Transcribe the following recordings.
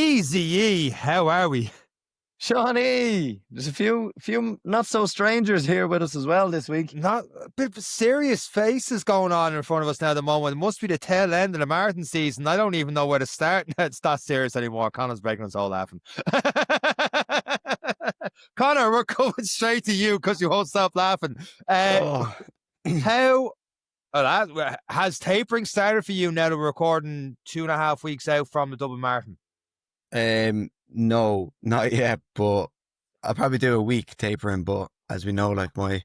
Easy, how are we? Shawnee, there's a few not so strangers here with us as well this week. Not a bit of serious faces going on in front of us now at the moment. It must be the tail end of the marathon season. I don't even know where to start. It's not serious anymore. Connor's breaking us all laughing. Connor, we're coming straight to you because you won't stop laughing. How has tapering started for you now that we're recording 2.5 weeks out from the Dublin Marathon? No, not yet, but I'll probably do a week tapering. But as we know, like my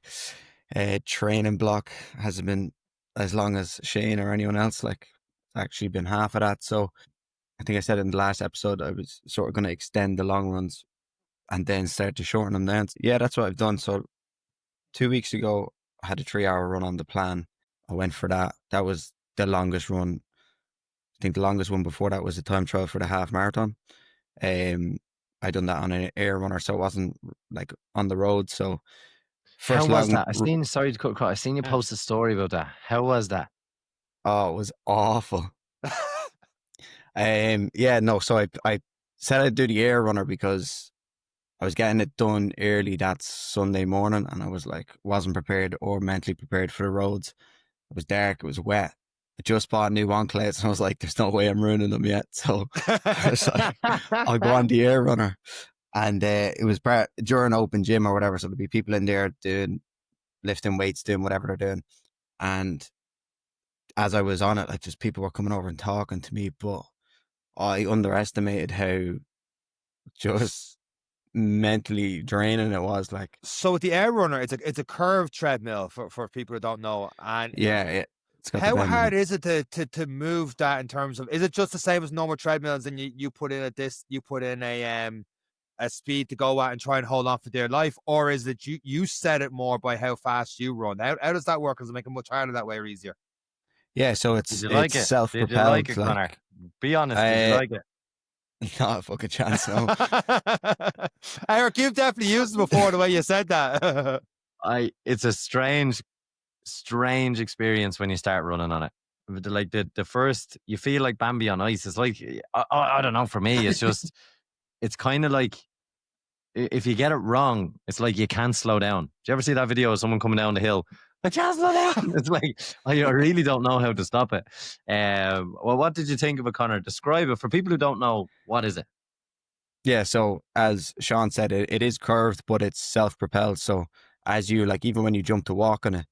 training block hasn't been as long as Shane or anyone else. Like, it's actually been half of that. So I think I said in the last episode I was sort of going to extend the long runs and then start to shorten them down. Yeah, that's what I've done. So 2 weeks ago, I had a 3-hour run on the plan. I went for that. That was the longest run. I think the longest one before that was a time trial for the half marathon. I done that on an air runner, so it wasn't like on the road. So how was that? Sorry to cut. I seen you post a story about that. How was that? Oh, it was awful. Yeah, no. So I said I'd do the air runner because I was getting it done early that Sunday morning, and I was like, wasn't prepared or mentally prepared for the roads. It was dark. It was wet. I just bought new Onclates and I was like, there's no way I'm ruining them yet. So I was like, I'll go on the air runner. And it was during open gym or whatever. So there'll be people in there doing lifting weights, doing whatever they're doing. And as I was on it, like just people were coming over and talking to me, but I underestimated how just mentally draining it was. Like, so with the air runner, it's a curved treadmill for people who don't know. And yeah. How hard is it to move that in terms of, is it just the same as normal treadmills and you put in a speed to go at and try and hold on for dear life, or is it you set it more by how fast you run? How does that work? Does it make it much harder that way or easier? Yeah, so it's self-propelled. Did you like it, Connor? Be honest, did you like it? Not a fucking chance, no. Eric, you've definitely used it before the way you said that. It's a strange experience when you start running on it. Like the first, you feel like Bambi on ice. It's like, I don't know, for me, it's just, it's kind of like, if you get it wrong, it's like you can't slow down. Do you ever see that video of someone coming down the hill? I can't slow down. It's like, I really don't know how to stop it. Well, what did you think of it, Connor? Describe it for people who don't know. What is it? Yeah, so as Sean said, it is curved, but it's self-propelled. So as you, like, even when you jump to walk on it,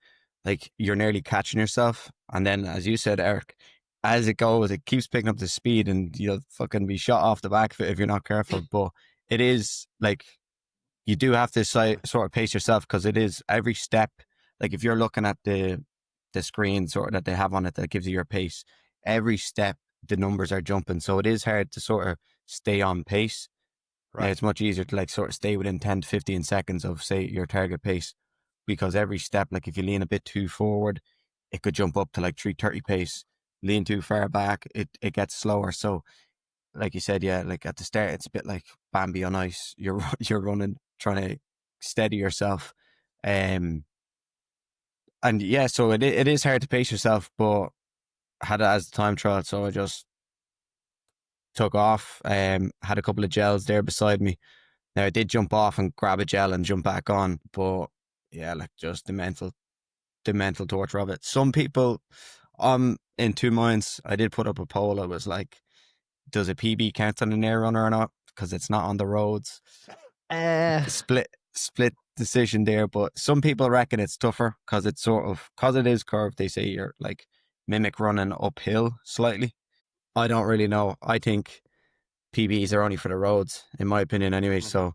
like, you're nearly catching yourself. And then, as you said, Eric, as it goes, it keeps picking up the speed and you'll fucking be shot off the back of it if you're not careful. But it is, like, you do have to sort of pace yourself because it is every step. Like, if you're looking at the screen sort of that they have on it that gives you your pace, every step, the numbers are jumping. So it is hard to sort of stay on pace. Right. It's much easier to, like, sort of stay within 10 to 15 seconds of, say, your target pace. Because every step, like, if you lean a bit too forward, it could jump up to like 3:30 pace. Lean too far back, it gets slower. So, like you said, yeah, like at the start, it's a bit like Bambi on ice. You're running, trying to steady yourself, and yeah, so it is hard to pace yourself. But I had it as a time trial, so I just took off. Had a couple of gels there beside me. Now I did jump off and grab a gel and jump back on, but yeah, like just the mental torture of it. Some people, in two minds, I did put up a poll. I was like, does a PB count on an air runner or not? Because it's not on the roads. Split decision there, but some people reckon it's tougher because it's because it is curved. They say you're like mimic running uphill slightly. I don't really know. I think PBs are only for the roads, in my opinion anyway. So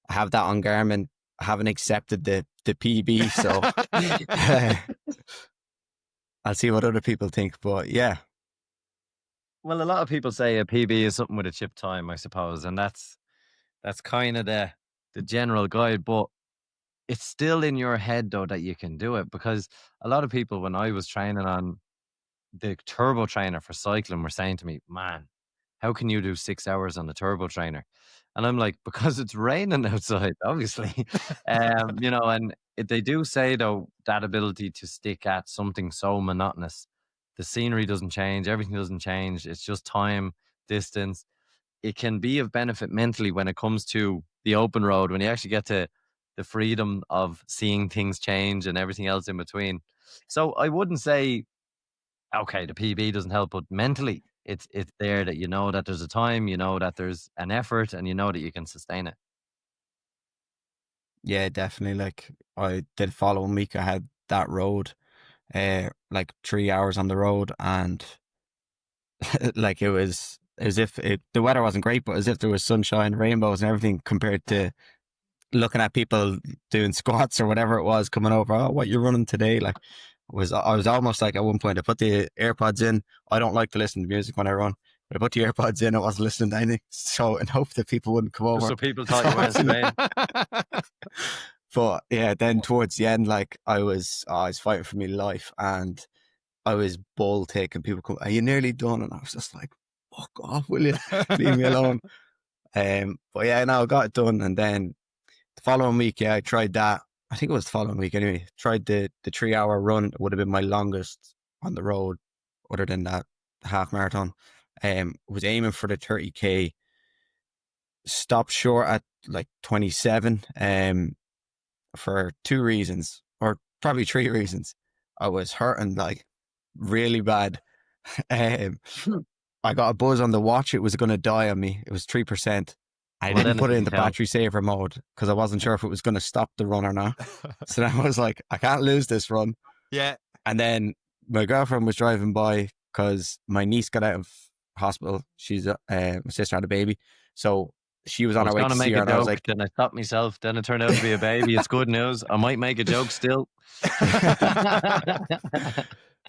I have that on Garmin. I haven't accepted the PB, so I'll see what other people think. But yeah. Well, a lot of people say a PB is something with a chip time, I suppose, and that's kind of the general guide. But it's still in your head though that you can do it, because a lot of people, when I was training on the turbo trainer for cycling, were saying to me, "Man, how can you do 6 hours on the turbo trainer?" And I'm like, because it's raining outside, obviously. And they do say, though, that ability to stick at something so monotonous, the scenery doesn't change, everything doesn't change. It's just time, distance. it can be of benefit mentally when it comes to the open road, when you actually get to the freedom of seeing things change and everything else in between. So I wouldn't say, okay, the PB doesn't help, but mentally it's there that you know that there's a time, you know that there's an effort, and you know that you can sustain it. Yeah, definitely. Like I did following week, I had that road, like 3 hours on the road, and like it was as if the weather wasn't great, but as if there was sunshine, rainbows, and everything compared to looking at people doing squats or whatever it was coming over. Oh, what you're running today? Like, I was almost like at one point I put the AirPods in. I don't like to listen to music when I run, but I put the AirPods in. I wasn't listening to anything, so in hope that people wouldn't come Just over. so people thought you weren't straying. But yeah, then towards the end, like I was fighting for my life, and I was bull taking people come. Are you nearly done? And I was just like, fuck off, will you? Leave me alone. But yeah, no, I got it done, and then the following week, yeah, I tried that. I think it was the following week anyway. Tried the 3 hour run. It would have been my longest on the road, other than that half marathon. Was aiming for the 30K. Stopped short at like 27. For two reasons, or probably three reasons. I was hurting like really bad. Um, I got a buzz on the watch. It was going to die on me. It was 3%. I Well, didn't then it put it in didn't the count. battery saver mode because I wasn't sure if it was going to stop the run or not. So then I was like, I can't lose this run. Yeah. And then my girlfriend was driving by because my niece got out of hospital. She's my sister had a baby. So she was I on her was way going to to see make her, a and I was joke, like, then I stopped myself. Then it turned out to be a baby. It's good news. I might make a joke still.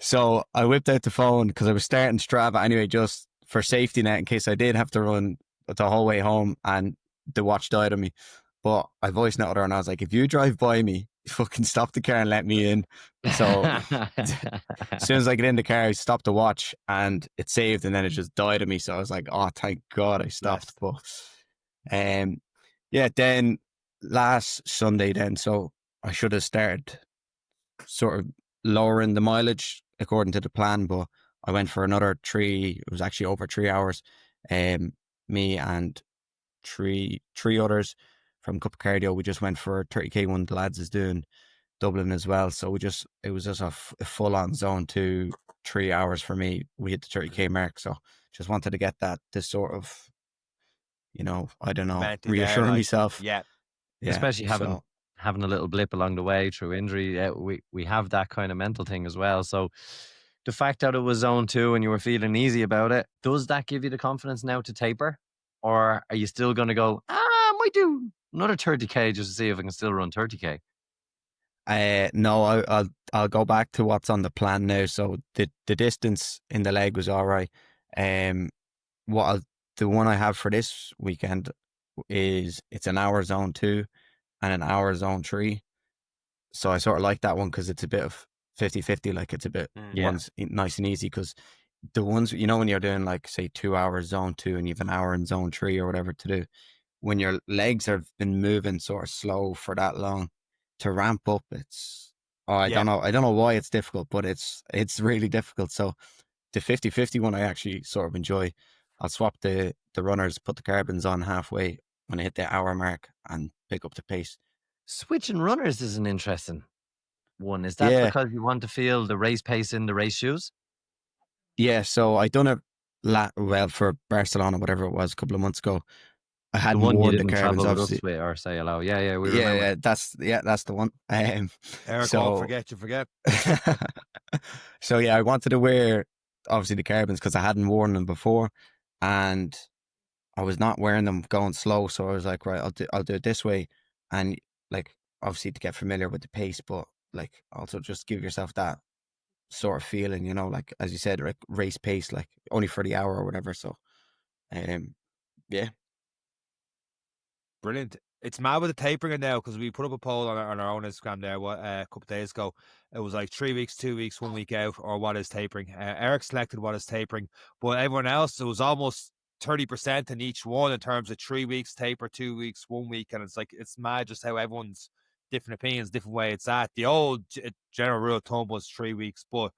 so I whipped out the phone because I was starting Strava anyway, just for safety net in case I did have to run the whole way home and the watch died on me. But I voice noted her and I was like, if you drive by me, fucking stop the car and let me in. So as soon as I get in the car, I stopped the watch and it saved, and then it just died on me. So I was like, oh, thank God I stopped. But yeah, then last Sunday then, so I should have started sort of lowering the mileage according to the plan, but I went for another it was actually over 3 hours. Me and three others from Cup Cardio, we just went for 30K. One of the lads is doing Dublin as well. So it was just a full on zone 2 3 hours for me. We hit the 30K mark. So just wanted to get that to sort of, I don't know, Mentally there, reassure like, myself. yeah. Yeah. Especially So having a little blip along the way through injury. We have that kind of mental thing as well. So the fact that it was zone 2 and you were feeling easy about it, does that give you the confidence now to taper? Or are you still going to go, I might do another 30K just to see if I can still run 30K? no, I'll go back to what's on the plan now. So the distance in the leg was all right. The one I have for this weekend is it's an hour zone 2 and an hour zone 3. So I sort of like that one because it's a bit of 50-50. Like it's a bit Yeah. one's nice and easy, because the ones, when you're doing like say 2 hours zone 2 and you have an hour in zone 3 or whatever to do, when your legs have been moving sort of slow for that long, to ramp up, I Yeah. don't know why it's difficult, but it's really difficult. So the 50-50 one I actually sort of enjoy. I'll swap the runners, put the carbons on halfway when I hit the hour mark and pick up the pace. Switching runners is an interesting one. Is that Yeah. because you want to feel the race pace in the race shoes? Yeah, so I done it for Barcelona, whatever it was, a couple of months ago. I The hadn't one you worn the didn't carbons, travel with us obviously. with or say hello. Yeah, we Yeah, remember. that's the one. Eric won't So forget, you forget. so yeah, I wanted to wear obviously the carbons because I hadn't worn them before, and I was not wearing them going slow. So I was like, right, I'll do it this way, and like obviously to get familiar with the pace, but like also just give yourself that sort of feeling, like as you said, like race pace, like only for the hour or whatever. So, yeah. Brilliant. It's mad with the tapering now, because we put up a poll on our own Instagram there a couple of days ago. It was like 3 weeks, 2 weeks, 1 week out, or what is tapering. Eric selected what is tapering, but everyone else, it was almost 30% in each one in terms of 3 weeks taper, 2 weeks, 1 week. And it's like, it's mad just how everyone's different opinions, different way it's at. The old general rule of thumb was 3 weeks, but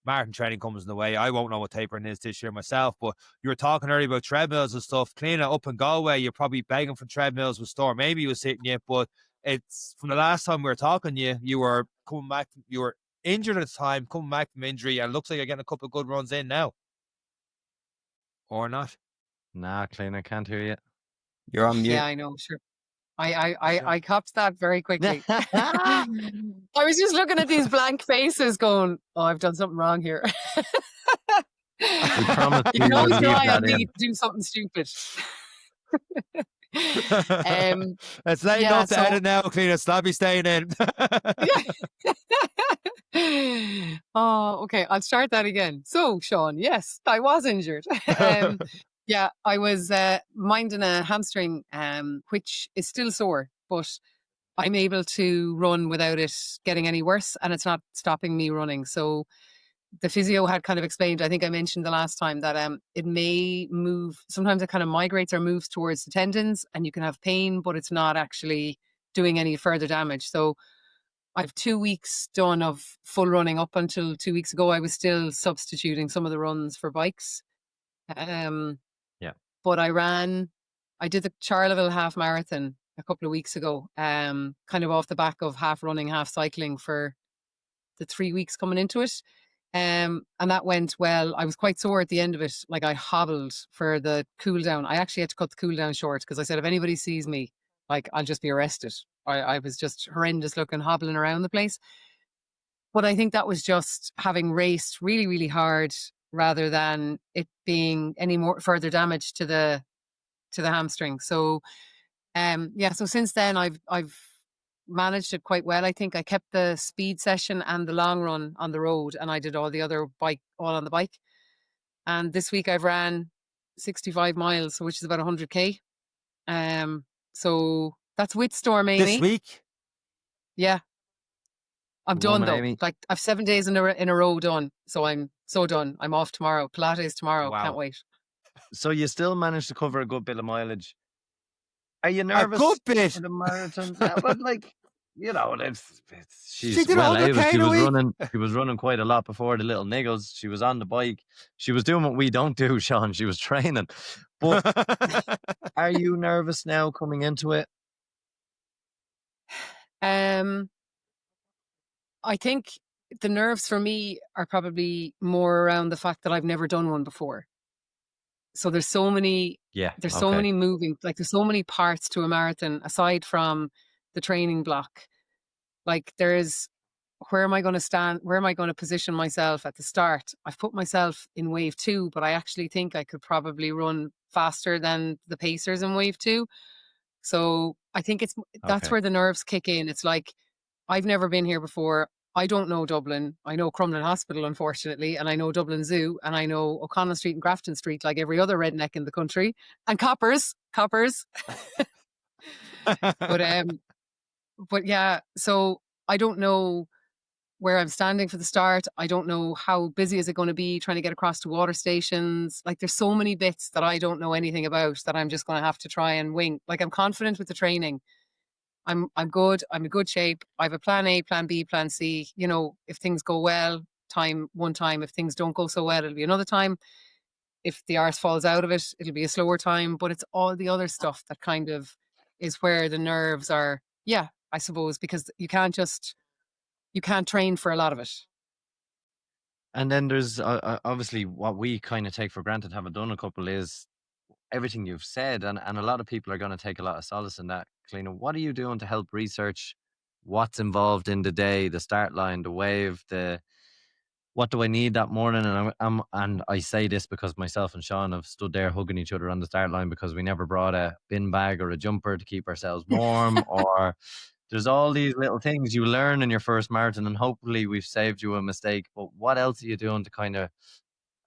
marathon training comes in the way. I won't know what tapering is this year myself, but you were talking earlier about treadmills and stuff. Cliodhna up in Galway, you're probably begging for treadmills with Storm. Maybe he was hitting you, but it's from the last time we were talking, you were coming back, you were injured at the time, coming back from injury, and it looks like you're getting a couple of good runs in now. Or not? Nah, Cliodhna, I can't hear you. You're on mute. Yeah, I know. Sure. I copped that very quickly. I was just looking at these blank faces going, oh, I've done something wrong here. We promised You we can always would leave rely that on me in. to do something stupid. It's late yeah, enough to so- edit now, Cliodhna. Stop me staying in. Oh, okay. I'll start that again. So, Sean, yes, I was injured. Yeah, I was minding a hamstring, which is still sore, but I'm able to run without it getting any worse, and it's not stopping me running. So the physio had kind of explained, I think I mentioned the last time, that it may move, sometimes it kind of migrates or moves towards the tendons, and you can have pain, but it's not actually doing any further damage. So I've 2 weeks done of full running. Up until 2 weeks ago, I was still substituting some of the runs for bikes. Yeah. But I did the Charleville half marathon a couple of weeks ago, kind of off the back of half running, half cycling for the 3 weeks coming into it. And that went well. I was quite sore at the end of it. Like, I hobbled for the cool down. I actually had to cut the cool down short because I said, if anybody sees me, like, I'll just be arrested. I was just horrendous looking, hobbling around the place. But I think that was just having raced really, really hard rather than it being any more further damage to the hamstring. So so since then I've managed it quite well. I think I kept the speed session and the long run on the road, and I did all the other all on the bike. And this week I've ran 65 miles, which is about 100k. So that's with Storm Amy. This week? Yeah. I'm done though. Amy. Like, I've 7 days in a row done. So I'm so done. I'm off tomorrow. Pilates tomorrow. Wow. Can't wait. So you still managed to cover a good bit of mileage. Are you A nervous good bit. for the marathon? Yeah, but like, you know, She she's did well 100K able. She in a was week. running. She was running quite a lot before the little niggles. She was on the bike. She was doing what we don't do, Sean. She was training. But are you nervous now coming into it? I think the nerves for me are probably more around the fact that I've never done one before. So there's so many Yeah. there's so many there's so many parts to a marathon aside from the training block. Like, there's, where am I going to stand? Where am I going to position myself at the start? I've put myself in wave 2, but I actually think I could probably run faster than the pacers in wave 2. So I think that's Okay. where the nerves kick in. It's like, I've never been here before. I don't know Dublin. I know Crumlin Hospital, unfortunately, and I know Dublin Zoo, and I know O'Connell Street and Grafton Street, like every other redneck in the country, and Coppers. But yeah, so I don't know where I'm standing for the start. I don't know how busy is it going to be trying to get across to water stations. Like, there's so many bits that I don't know anything about that I'm just going to have to try and wing. Like, I'm confident with the training. I'm good. I'm in good shape. I have a plan A, plan B, plan C. You know, if things go well, one time. If things don't go so well, it'll be another time. If the arse falls out of it, it'll be a slower time. But it's all the other stuff that kind of is where the nerves are. Yeah, I suppose, because you can't train for a lot of it. And then there's obviously what we kind of take for granted, having done a couple, is everything you've said. And a lot of people are going to take a lot of solace in that. Cliodhna, what are you doing to help research what's involved in the day, the start line, the wave, what do I need that morning? And I say this because myself and Sean have stood there hugging each other on the start line because we never brought a bin bag or a jumper to keep ourselves warm. Or there's all these little things you learn in your first marathon, and hopefully we've saved you a mistake. But what else are you doing to kind of,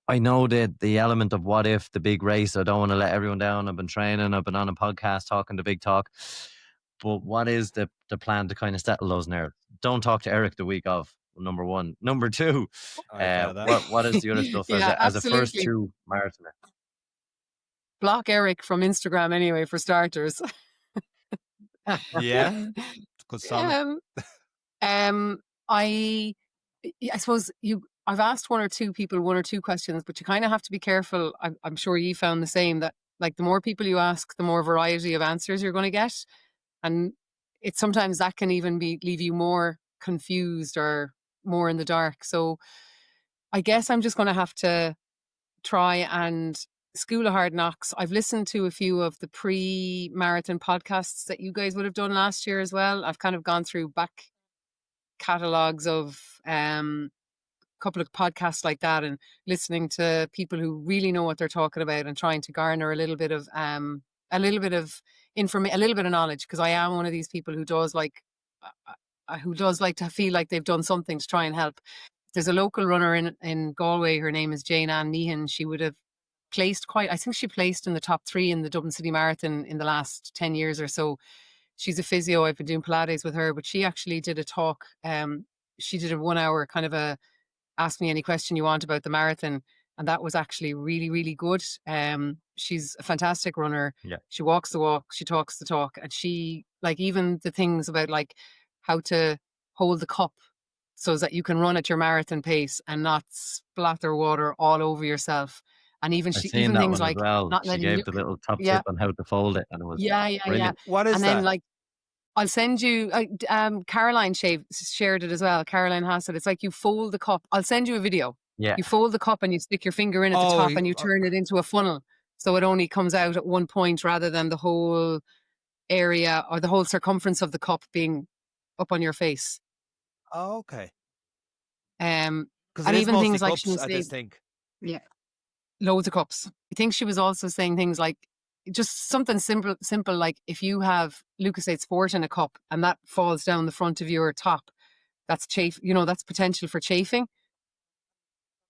I know that the element of what if, the big race, I don't want to let everyone down. I've been training, I've been on a podcast talking the big talk. But what is the plan to kind of settle those nerves? Don't talk to Eric the week of, number one. Number two, what is the other stuff Yeah, as a first absolutely. two marathoner? Block Eric from Instagram anyway, for starters. Yeah. Good solid. I suppose I've asked one or two people one or two questions, but you kind of have to be careful. I'm sure you found the same, that like the more people you ask, the more variety of answers you're going to get. And it's sometimes that can even leave you more confused or more in the dark. So I guess I'm just going to have to try and School of Hard Knocks. I've listened to a few of the pre-marathon podcasts that you guys would have done last year as well. I've kind of gone through back catalogs of couple of podcasts like that and listening to people who really know what they're talking about and trying to garner a little bit of information, a little bit of knowledge, because I am one of these people who does like to feel like they've done something to try and help. There's a local runner in Galway. Her name is Jane Ann Meehan. She would have I think she placed in the top 3 in the Dublin City Marathon in the last 10 years or so. She's a physio. I've been doing Pilates with her, but she actually did a talk. She did a 1 hour kind of a ask me any question you want about the marathon. And that was actually really, really good. She's a fantastic runner. Yeah. She walks the walk, she talks the talk, and she, like, even the things about like how to hold the cup so that you can run at your marathon pace and not splatter water all over yourself. And even I've she, seen even that things one as like well. not She letting gave you, the little top yeah, tip on how to fold it, and it was yeah. brilliant. What is And then that? like I'll send you. Caroline shared it as well. Caroline has it. It's like you fold the cup. I'll send you a video. Yeah. You fold the cup and you stick your finger in at the Oh, top and you turn it into a funnel, so it only comes out at one point rather than the whole area or the whole circumference of the cup being up on your face. okay. Um, Because it and is even mostly things like she cups, was I saying, just think. yeah, loads of cups. I think she was also saying things like just something simple like if you have Lucasade Sport in a cup and that falls down the front of your top, that's that's potential for chafing.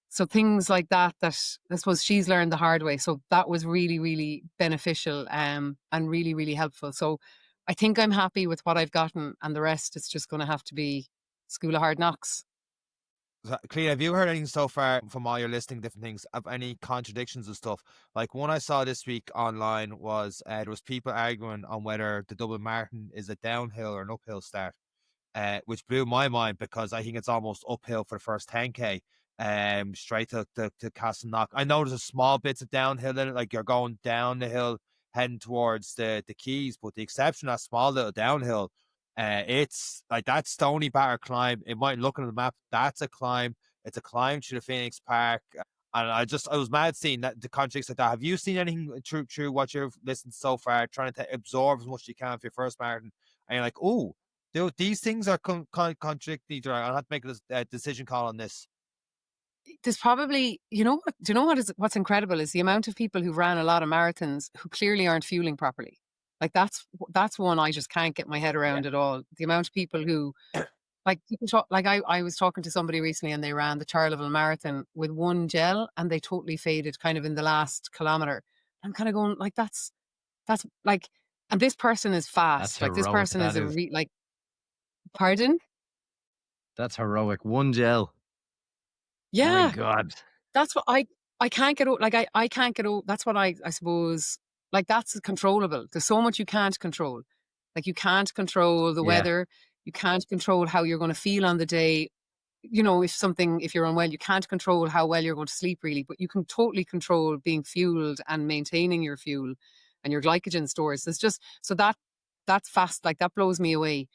So things like that I suppose she's learned the hard way. So that was really, really beneficial and really, really helpful. So I think I'm happy with what I've gotten, and the rest is just going to have to be School of Hard Knocks. Cliodhna, have you heard anything so far from all your listing different things of any contradictions and stuff? Like one I saw this week online was there was people arguing on whether the Dublin Marathon is a downhill or an uphill start. Which blew my mind because I think it's almost uphill for the first 10K, straight to Castleknock. I know there's a small bits of downhill in it, like you're going down the hill heading towards the Keys, but the exception of that small little downhill, it's like that stony batter climb. It might look on the map, that's a climb. It's a climb to the Phoenix Park. And I was mad seeing that the contradicts like that. Have you seen anything true what you've listened so far, trying to absorb as much as you can for your first marathon? And you're like, oh, dude, these things are contradicting each other. I'll have to make a decision call on this. There's probably, do you know what's incredible is the amount of people who ran a lot of marathons who clearly aren't fueling properly. Like that's one I just can't get my head around at all. The amount of people who like people talk, like I was talking to somebody recently and they ran the Charleville Marathon with one gel and they totally faded kind of in the last kilometer. I'm kind of going like that's like, and this person is That's fast. Like this heroic. person That is is. pardon? That's heroic. One gel. My Yeah. God. That's what I can't get over. Like I can't get over. That's what I suppose. Like that's controllable. There's so much you can't control. Like you can't control the Yeah. weather. You can't control how you're going to feel on the day. If you're unwell, you can't control how well you're going to sleep really, but you can totally control being fueled and maintaining your fuel and your glycogen stores. It's just so that's fast. Like that blows me away.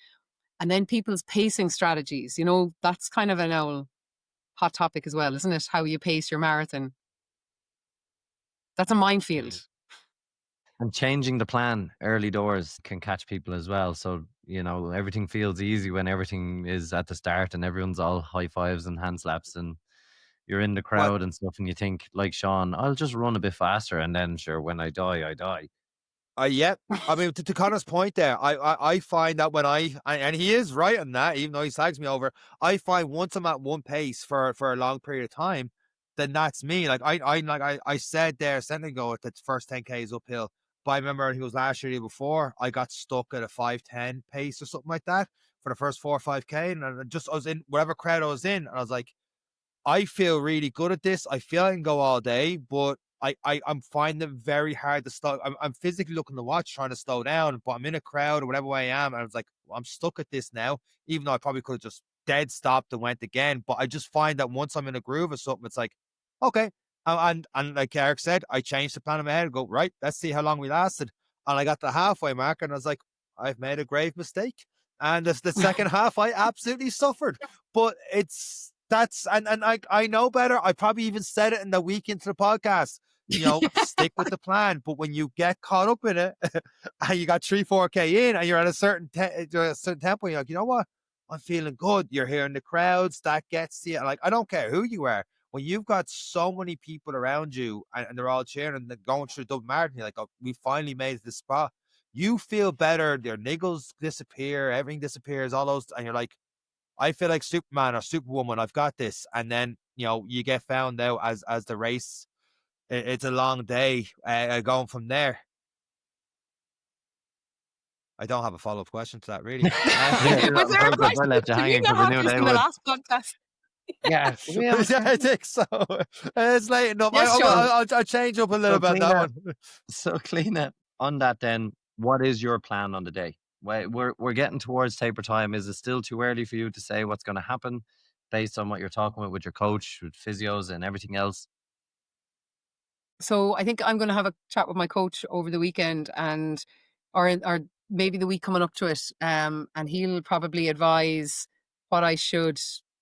And then people's pacing strategies. That's kind of an old hot topic as well, isn't it? How you pace your marathon. That's a minefield. And changing the plan early doors can catch people as well. So, everything feels easy when everything is at the start and everyone's all high fives and hand slaps and you're in the What? crowd and stuff. And you think, like Sean, I'll just run a bit faster. And then, sure, when I die, I die. Yeah. I mean, to Connor's point there, I find that when and he is right on that, even though he slags me over, I find once I'm at one pace for a long period of time, then that's me. Like I said there a second ago that the first 10K is uphill. But I remember he was last year, the year before, I got stuck at a 5:10 pace or something like that for the first 4 or 5K. And I was in whatever crowd I was in, and I was like, I feel really good at this. I feel I can go all day, but I'm finding it very hard to slow. I'm physically looking to watch, trying to slow down, but I'm in a crowd or whatever way I am. And I was like, well, I'm stuck at this now, even though I probably could have just dead stopped and went again. But I just find that once I'm in a groove of something, it's like, okay. And like Eric said, I changed the plan in my head and go, right, let's see how long we lasted. And I got the halfway mark and I was like, I've made a grave mistake. And the second half, I absolutely suffered. But and I know better. I probably even said it in the week into the podcast. Stick with the plan. But when you get caught up in it, and you got 3-4K in, and you're at a certain tempo, you're like, you know what? I'm feeling good. You're hearing the crowds. That gets to you. Like, I don't care who you are. When you've got so many people around you and they're all cheering and they're going through the Dublin Marathon, you're like, oh, we finally made this spot. You feel better. Your niggles disappear. Everything disappears. All those, and you're like, I feel like Superman or Superwoman. I've got this. And then you get found out as the race. It's a long day going from there. I don't have a follow-up question to that, really. Was there a question? I left you Did we hanging not because I have knew this they in the would. last podcast? Yeah, I think so. It's late enough. Yes, Sean. I'll change up a little bit on that one. So, Cliodhna, on that then, what is your plan on the day? We're getting towards taper time. Is it still too early for you to say what's going to happen based on what you're talking with your coach, with physios and everything else? So I think I'm going to have a chat with my coach over the weekend or maybe the week coming up to it. And he'll probably advise what I should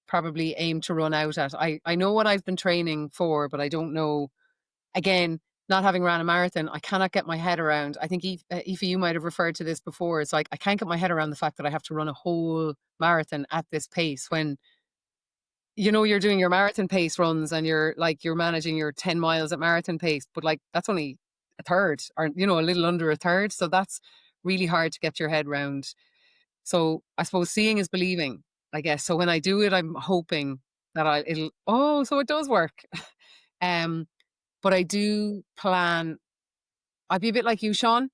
probably aim to run out at. I know what I've been training for, but I don't know. Again, not having ran a marathon, I cannot get my head around. I think Aoife, you might have referred to this before. It's like I can't get my head around the fact that I have to run a whole marathon at this pace when you're doing your marathon pace runs and you're managing your 10 miles at marathon pace, but like that's only a third or, a little under a third. So that's really hard to get your head around. So I suppose seeing is believing, I guess. So when I do it, I'm hoping that so it does work. But I do plan, I'd be a bit like you, Sean.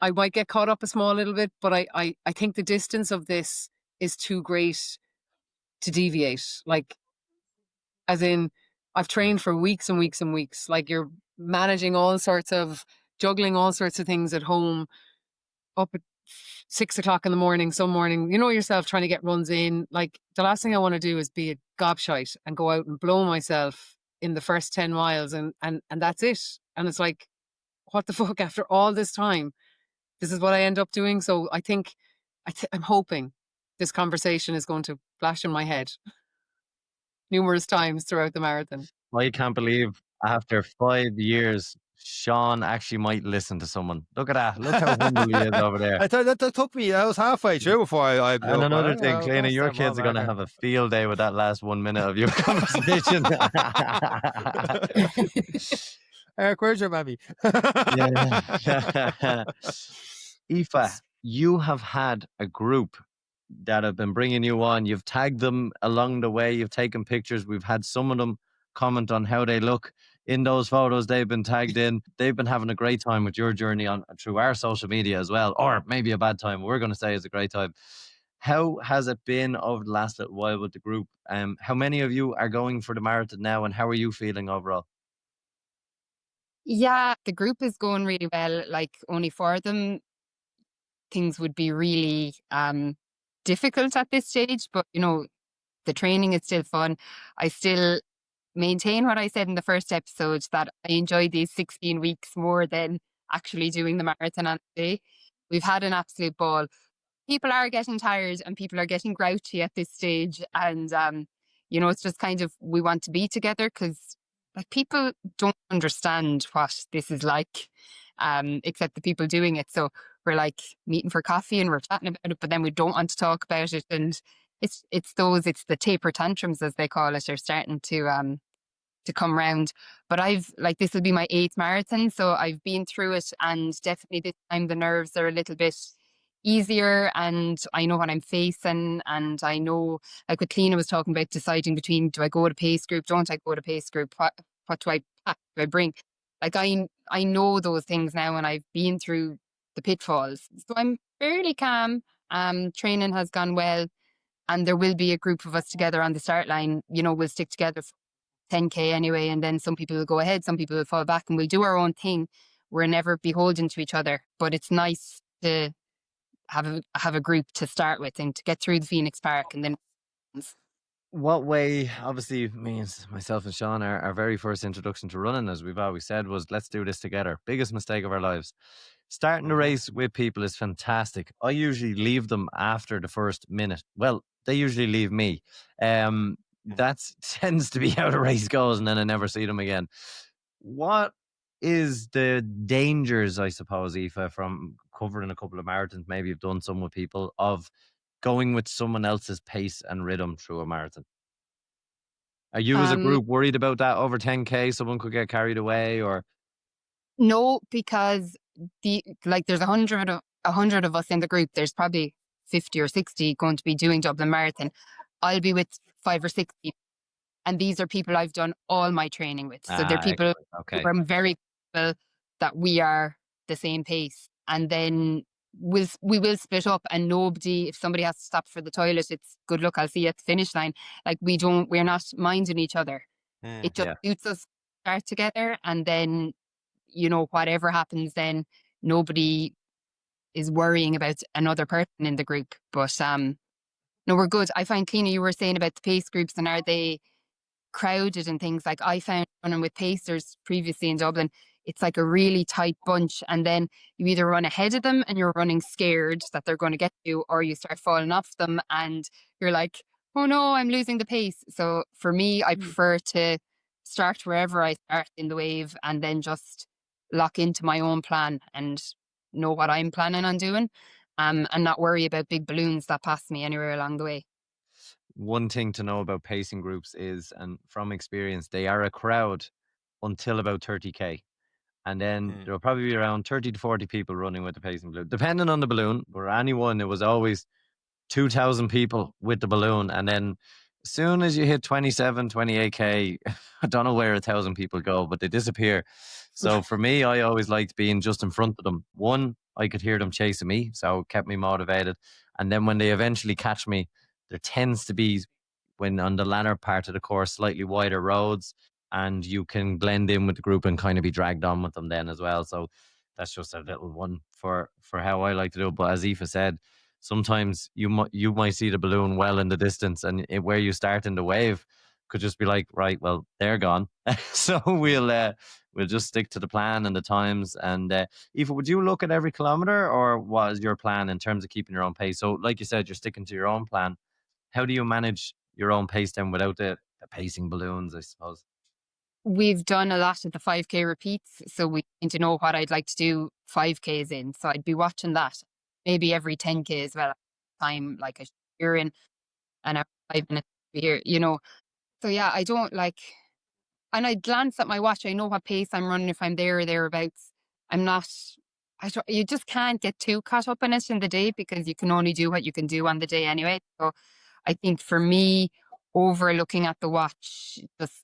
I might get caught up a small little bit, but I think the distance of this is too great to deviate. Like, as in, I've trained for weeks and weeks and weeks. Like, you're managing juggling all sorts of things at home, up at 6 o'clock in the morning, some morning, yourself trying to get runs in. Like, the last thing I want to do is be a gobshite and go out and blow myself in the first 10 miles and that's it. And it's like, what the fuck, after all this time, this is what I end up doing. So I think, I'm hoping this conversation is going to flash in my head numerous times throughout the marathon. I can't believe after 5 years, Sean actually might listen to someone. Look at that. Look how humble he is over there. I thought that took me. I was halfway through before I blew And up. another thing, Cliodhna, your kids are going to have a field day with that last 1 minute of your conversation. Eric, where's your mammy? Yeah. Aoife, you have had a group that have been bringing you on. You've tagged them along the way. You've taken pictures. We've had some of them comment on how they look in those photos they've been tagged in. They've been having a great time with your journey through our social media as well, or maybe a bad time. We're going to say it's a great time. How has it been over the last little while with the group? How many of you are going for the marathon now, and how are you feeling overall? Yeah, the group is going really well. Like, only for them, things would be really difficult at this stage, but the training is still fun. I still maintain what I said in the first episode, that I enjoy these 16 weeks more than actually doing the marathon on the day. We've had an absolute ball. People are getting tired and people are getting grouchy at this stage, and it's just kind of, we want to be together because like people don't understand what this is like, except the people doing it. So we're like meeting for coffee and we're chatting about it, but then we don't want to talk about it. And it's the taper tantrums, as they call it, are starting to come round. But this will be my 8th marathon, so I've been through it, and definitely this time the nerves are a little bit easier, and I know what I'm facing, and I know, like what Cliodhna was talking about, deciding between, do I go to pace group, don't I go to pace group, what do I pack, do I bring? Like, I know those things now, and I've been through the pitfalls, so I'm fairly calm. Training has gone well, and there will be a group of us together on the start line. We'll stick together for 10K anyway, and then some people will go ahead, some people will fall back, and we'll do our own thing. We're never beholden to each other, but it's nice to have a group to start with and to get through the Phoenix Park and then What way, obviously, myself and Sean, our very first introduction to running, as we've always said, was let's do this together. Biggest mistake of our lives. Starting the race with people is fantastic. I usually leave them after the first minute. Well, they usually leave me. That tends to be how the race goes, and then I never see them again. What is the dangers, I suppose, Aoife, from covering a couple of marathons, maybe you've done some with people, of going with someone else's pace and rhythm through a marathon? Are you as a group worried about that over 10K? Someone could get carried away, or? No, because there's 100 of us in the group. There's probably 50 or 60 going to be doing Dublin Marathon. I'll be with 5 or 6 people. And these are people I've done all my training with. So they're people okay. who are very comfortable that we are the same pace. And then we will split up, and nobody, if somebody has to stop for the toilet, it's good luck, I'll see you at the finish line. Like we're not minding each other. It just suits us to start together, and then, whatever happens then, nobody is worrying about another person in the group. But no, we're good. I find, Cliodhna, you were saying about the pace groups, and are they crowded and things? Like I found running with pacers previously in Dublin, it's like a really tight bunch, and then you either run ahead of them and you're running scared that they're going to get you, or you start falling off them and you're like, oh no, I'm losing the pace. So for me, I prefer to start wherever I start in the wave, and then just lock into my own plan and know what I'm planning on doing, and not worry about big balloons that pass me anywhere along the way. One thing to know about pacing groups is, and from experience, they are a crowd until about 30K. And then there will probably be around 30 to 40 people running with the pacing balloon, depending on the balloon. For anyone, it was always 2,000 people with the balloon. And then as soon as you hit 27, 28K, I don't know where 1,000 people go, but they disappear. So for me, I always liked being just in front of them. One, I could hear them chasing me, so it kept me motivated. And then when they eventually catch me, there tends to be, when on the latter part of the course, slightly wider roads, and you can blend in with the group and kind of be dragged on with them then as well. So that's just a little one for how I like to do it. But as Aoife said, sometimes you might see the balloon well in the distance, and where you start in the wave could just be like, right, well, they're gone. So we'll just stick to the plan and the times. And Aoife, would you look at every kilometer, or what is your plan in terms of keeping your own pace? So like you said, you're sticking to your own plan. How do you manage your own pace then without the pacing balloons, I suppose? We've done a lot of the 5K repeats, so we need to know what I'd like to do 5Ks in. So I'd be watching that maybe every 10K as well. Time like a year in and 5 minutes here, So yeah, I don't like, and I glance at my watch. I know what pace I'm running if I'm there or thereabouts. I'm not. You just can't get too caught up in it in the day, because you can only do what you can do on the day anyway. So I think for me, overlooking at the watch just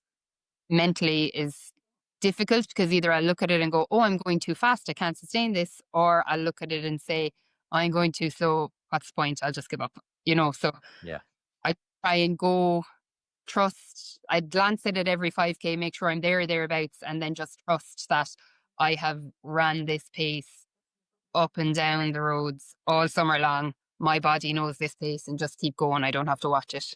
mentally is difficult, because either I look at it and go, oh, I'm going too fast, I can't sustain this, or I'll look at it and say, I'm going too slow, what's the point, I'll just give up, so yeah, I try and go, I'd glance at it every 5K, make sure I'm there or thereabouts, and then just trust that I have ran this pace up and down the roads all summer long. My body knows this pace, and just keep going. I don't have to watch it.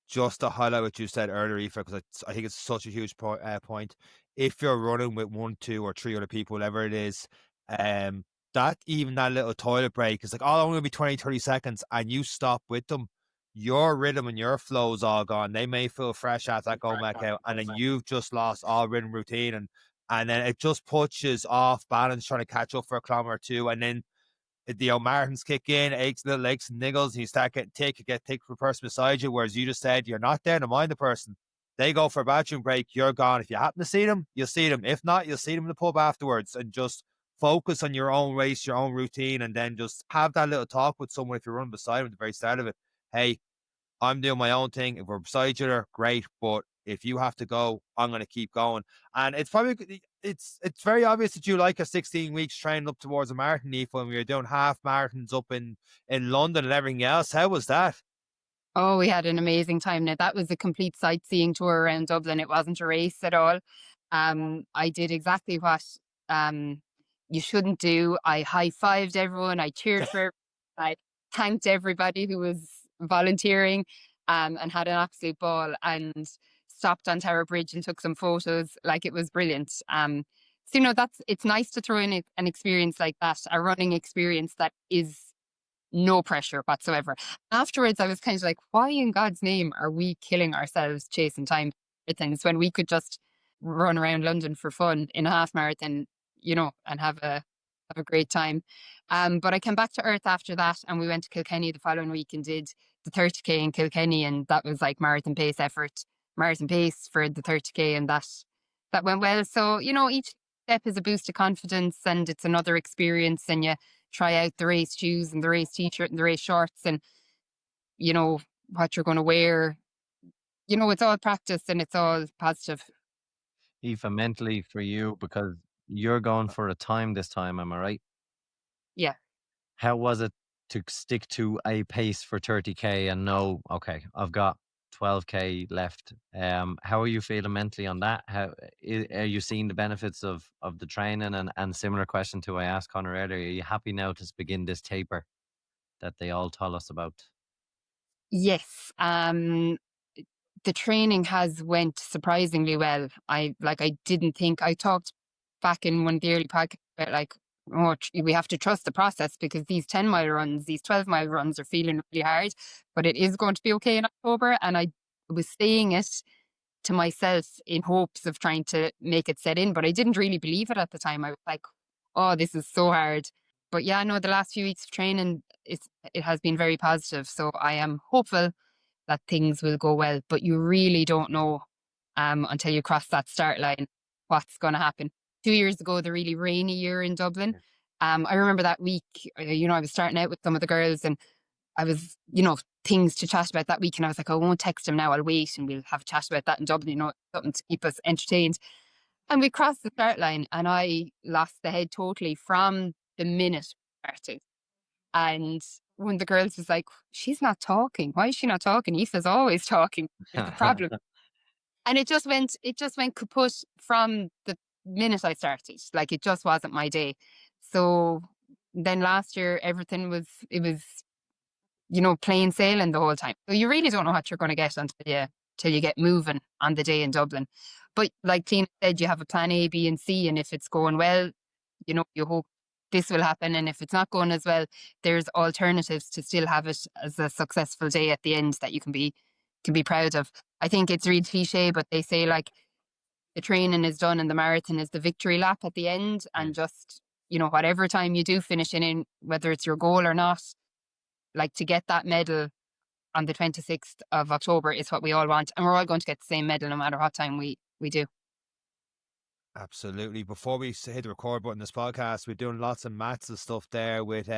Just to highlight what you said earlier, Aoife, because I think it's such a huge point. If you're running with 1, 2, or 3 other people, whatever it is, that little toilet break is like, oh, only be 20, 30 seconds, and you stop with them, your rhythm and your flow's all gone. They may feel fresh after that going back out, and then you've just lost all rhythm routine, and then it just puts you off balance trying to catch up for a kilometer or two, and then the marathons kick in, little aches and niggles, and you start getting get take for the person beside you. Whereas you just said you're not there to mind the person. They go for a bathroom break, you're gone. If you happen to see them, you'll see them. If not, you'll see them in the pub afterwards, and just focus on your own race, your own routine, and then just have that little talk with someone if you're running beside them at the very start of it. Hey, I'm doing my own thing. If we're beside each other, great. But if you have to go, I'm going to keep going. And it's probably, it's very obvious that you like a 16 weeks training up towards a marathon, Aoife, when we were doing half marathons up in London and everything else. How was that? Oh, we had an amazing time. Now, that was a complete sightseeing tour around Dublin. It wasn't a race at all. I did exactly what you shouldn't do. I high-fived everyone. I cheered for everyone. I thanked everybody who was volunteering. and had an absolute ball and stopped on Tower Bridge and took some photos. Like, it was brilliant. So, it's nice to throw in an experience like that, a running experience that is no pressure whatsoever. Afterwards, I was kind of like, why in God's name are we killing ourselves chasing time for things when we could just run around London for fun in a half marathon, and have a great time. But I came back to earth after that, and we went to Kilkenny the following week and did the 30K in Kilkenny, and that was like marathon pace for the 30K, and that went well. So, each step is a boost of confidence, and it's another experience, and you try out the race shoes and the race t-shirt and the race shorts, and what you're going to wear. It's all practice and it's all positive. Aoife, mentally for you, because you're going for a time this time, am I right? Yeah. How was it to stick to a pace for 30K and know, okay, I've got 12K left? How are you feeling mentally on that? How are you seeing the benefits of the training? And similar question to I asked Conor earlier, are you happy now to begin this taper that they all tell us about? Yes. The training has went surprisingly well. I didn't think, I talked back in one of the early podcasts about we have to trust the process, because these 10-mile runs, these 12-mile runs are feeling really hard, but it is going to be okay in October. And I was saying it to myself in hopes of trying to make it set in, but I didn't really believe it at the time. I was like, oh, this is so hard. But yeah, no, the last few weeks of training, it has been very positive. So I am hopeful that things will go well, but you really don't know until you cross that start line what's going to happen. 2 years ago, the really rainy year in Dublin, I remember that week, I was starting out with some of the girls, and I was, things to chat about that week, and I was like, I won't text him now, I'll wait and we'll have a chat about that in Dublin, something to keep us entertained. And we crossed the start line, and I lost the head totally from the minute we started. And when the girls was like, she's not talking. Why is she not talking? Aoife's always talking. There's a problem. And it just went kaput from the minute I started. Like, it just wasn't my day. So then last year, everything was plain sailing the whole time. So you really don't know what you're going to get until you get moving on the day in Dublin. But like Cliodhna said, you have a plan A, B, and C. And if it's going well, you hope this will happen. And if it's not going as well, there's alternatives to still have it as a successful day at the end that you can be proud of. I think it's really cliche, but they say, like, the training is done and the marathon is the victory lap at the end. And just, whatever time you do finish in, whether it's your goal or not, like, to get that medal on the 26th of October is what we all want. And we're all going to get the same medal no matter what time we do. Absolutely. Before we hit the record button this podcast, we're doing lots of maths and stuff there with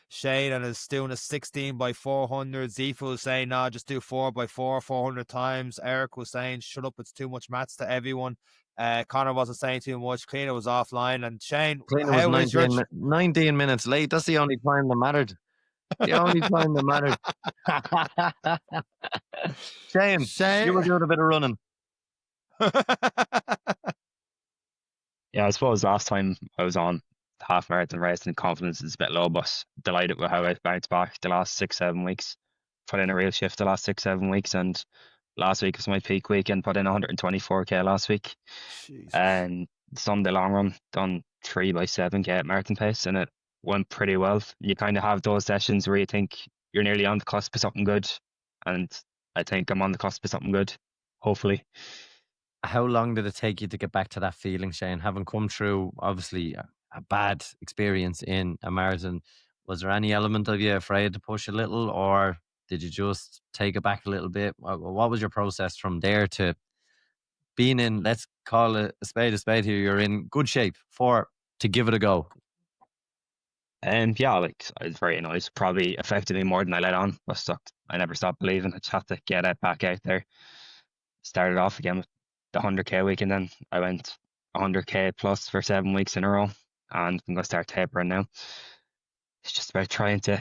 Shane, and is doing a 16 by 400. Aoife was saying, no, just do 4 by 4, 400 times. Eric was saying, shut up, it's too much maths to everyone. Conor wasn't saying too much. Cliodhna was offline. And Shane, Cliodhna was 19 minutes late. That's the only time that mattered. The only time that mattered. Shane, you were doing a bit of running. Yeah, I suppose last time I was on the half marathon race and confidence is a bit low, but delighted with how I bounced back the last 6-7 weeks. Put in a real shift the last 6-7 weeks, and last week was my peak weekend. Put in 124K last week. Jesus. And Sunday long run, done 3 by 7K at marathon pace, and it went pretty well. You kind of have those sessions where you think you're nearly on the cusp of something good, and I think I'm on the cusp of something good, hopefully. How long did it take you to get back to that feeling, Shane? Having come through, obviously, a bad experience in a marathon, was there any element of you afraid to push a little, or did you just take it back a little bit? What was your process from there to being in, let's call it a spade here, you're in good shape to give it a go? Yeah, like, I was very annoyed. Probably affected me more than I let on. I never stopped believing. I just had to get it back out there. Started off again with the 100K week, and then I went 100K plus for 7 weeks in a row, and I'm gonna start tapering now. It's just about trying to,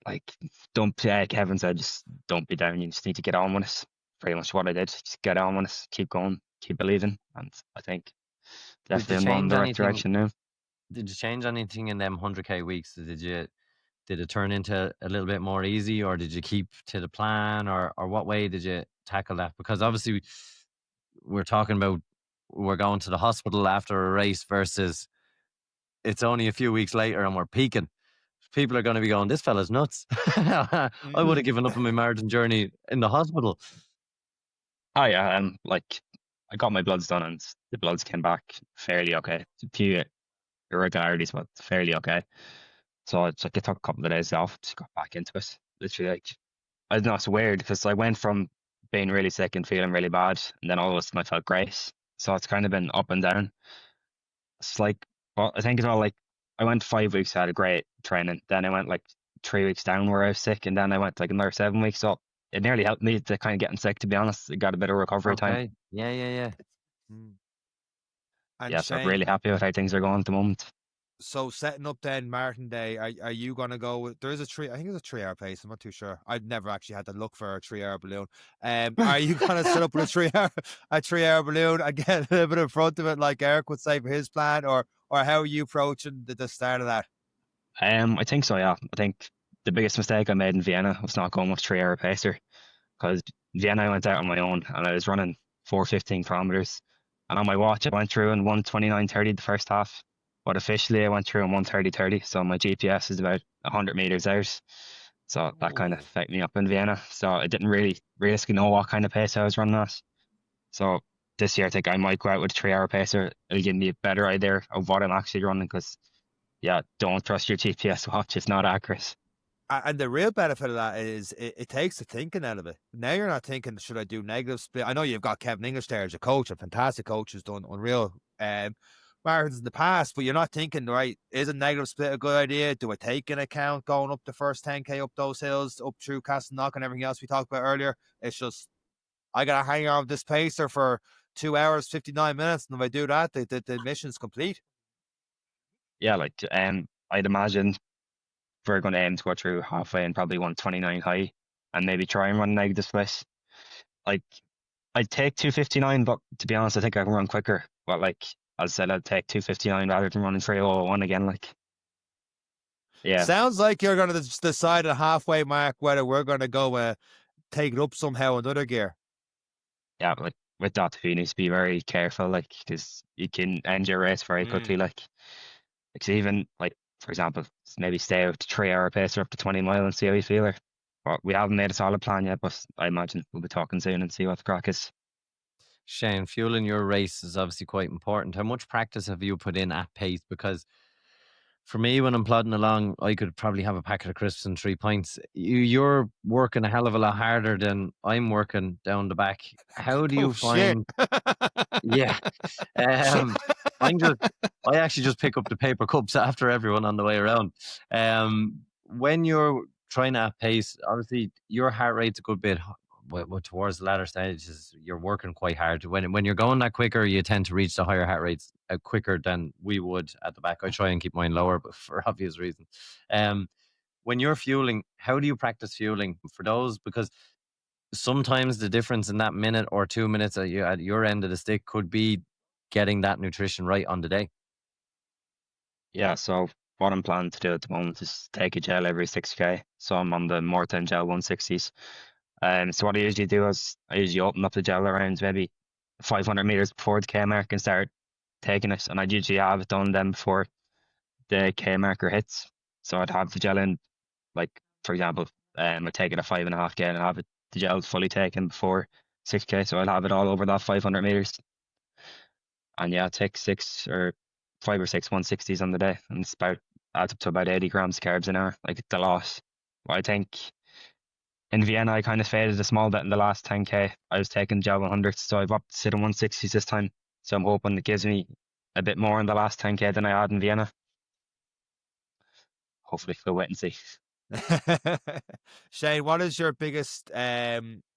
like, Kevin said, just don't be down. You just need to get on with it. Pretty much what I did. Just get on with it, keep going, keep believing, and I think definitely I'm on the right direction now. Did you change anything in them 100K weeks? Did you did it turn into a little bit more easy, or did you keep to the plan, or what way did you tackle that? Because obviously we're talking about we're going to the hospital after a race versus it's only a few weeks later and we're peaking. People are going to be going, this fella's nuts. I would have given up on my marathon journey in the hospital. Oh yeah, like I got my bloods done and the bloods came back fairly okay. A few irregularities, but fairly okay. So it's like it took a couple of days off to got back into it. Literally, like I don't know, it's weird because I went from being really sick and feeling really bad, and then all of a sudden I felt great. So it's kind of been up and down. It's like, well, I think it's all like I went 5 weeks, I had a great training. Then I went like 3 weeks down where I was sick, and then I went like another 7 weeks. So it nearly helped me to kind of getting sick, to be honest. It got a bit of recovery time. Okay. Yeah. And Yeah, so I'm Shane, really happy with how things are going at the moment. so setting up then Marathon Day, are you gonna go with? There is a I think it's a 3 hour pace. I'm not too sure. I've never actually had to look for a 3 hour balloon. Are you gonna set up with a 3 hour balloon and get a little bit in front of it, like Eric would say for his plan, or how are you approaching the start of that? I think so, yeah. I think the biggest mistake I made in Vienna was not going with 3 hour pacer, because Vienna I went out on my own and I was running 415 kilometers, and on my watch I went through in 1:29:30 the first half, but officially I went through in 1:30:30. So my GPS is about 100 meters out. So that kind of Ooh. fucked me up in Vienna. So I didn't really realistically know what kind of pace I was running at. So this year I think I might go out with a 3 hour pacer. It'll give me a better idea of what I'm actually running, because yeah, don't trust your GPS watch. It's not accurate. And the real benefit of that is it takes the thinking out of it. Now you're not thinking, should I do negative split? I know you've got Kevin English there as a coach, a fantastic coach who's done unreal marathons in the past, but you're not thinking, right, is a negative split a good idea? Do I take into account going up the first 10K up those hills, up through Castleknock and everything else we talked about earlier? It's just, I got to hang on with this pacer for 2 hours, 59 minutes. And if I do that, the mission's complete. Yeah, like I'd imagine we're going to aim to go through halfway and probably 1:29 high, and maybe try and run a negative split. Like I'd take 2:59, but to be honest, I think I can run quicker. But like as I said, I'd take 2:59 rather than running 3:01 again. Like yeah, Sounds like you're going to decide at halfway mark whether we're going to go take it up somehow in other gear. yeah. Like with that, you need to be very careful, like because you can end your race very quickly. Like even like for example, maybe stay out to 3 hour pacer up to 20 mile and see how you feel. But we haven't made a solid plan yet, but I imagine we'll be talking soon and see what the crack is. Shane, fueling your race is obviously quite important. How much practice have you put in at pace? Because for me, when I'm plodding along, I could probably have a packet of crisps and 3 pints. You're working a hell of a lot harder than I'm working down the back. How do you find? Yeah, I actually just pick up the paper cups after everyone on the way around. When you're trying to pace, obviously your heart rate's a good bit towards the latter stages. You're working quite hard. When you're going that quicker, you tend to reach the higher heart rates quicker than we would at the back. I try and keep mine lower, but for obvious reasons. When you're fueling, how do you practice fueling for those? Because sometimes the difference in that minute or 2 minutes at your end of the stick could be getting that nutrition right on the day. Yeah, so what I'm planning to do at the moment is take a gel every 6K. So I'm on the Morten gel 160s. So what I usually do is I usually open up the gel around maybe 500 meters before the K mark and start taking it. And I'd usually have it done then before the K marker hits. So I'd have the gel in, like for example, I'd take it at 5.5K and have it the gel fully taken before 6K. So I'd have it all over that 500 meters. And yeah, take 5 or 6 160s on the day, and it's adds up to about 80 grams of carbs an hour, like the loss. But I think in Vienna I kind of faded a small bit in the last 10K. I was taking gel 100s, so I've upped to the 160s this time. So I'm hoping it gives me a bit more in the last 10K than I had in Vienna. Hopefully we'll wait and see. Shane, what is your biggest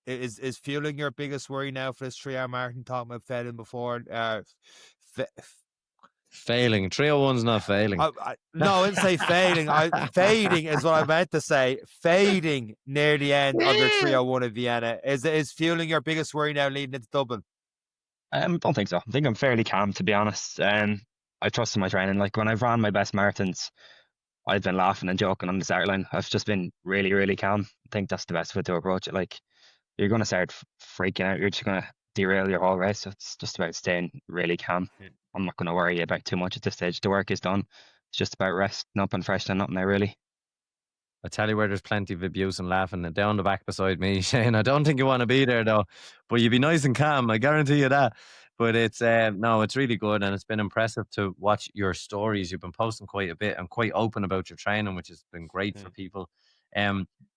is fueling your biggest worry now for this 3 hour marathon? Talking about failing before, Failing 301's not failing. no, I didn't say failing. Fading is what I meant to say. Fading near the end of your 301 in Vienna is fueling your biggest worry now leading into Dublin. Don't think so. I think I'm fairly calm, to be honest. I trust in my training. Like when I've ran my best marathons, I've been laughing and joking on the start line. I've just been really, really calm. I think that's the best way to approach it. Like, you're going to start freaking out. You're just going to derail your whole race. So it's just about staying really calm. I'm not going to worry about too much at this stage. The work is done. It's just about resting up and freshening up now, really. I tell you where there's plenty of abuse and laughing down the back beside me, Shane. I don't think you want to be there though, but you'd be nice and calm. I guarantee you that. But it's no, it's really good, and it's been impressive to watch your stories. You've been posting quite a bit and quite open about your training, which has been great for people.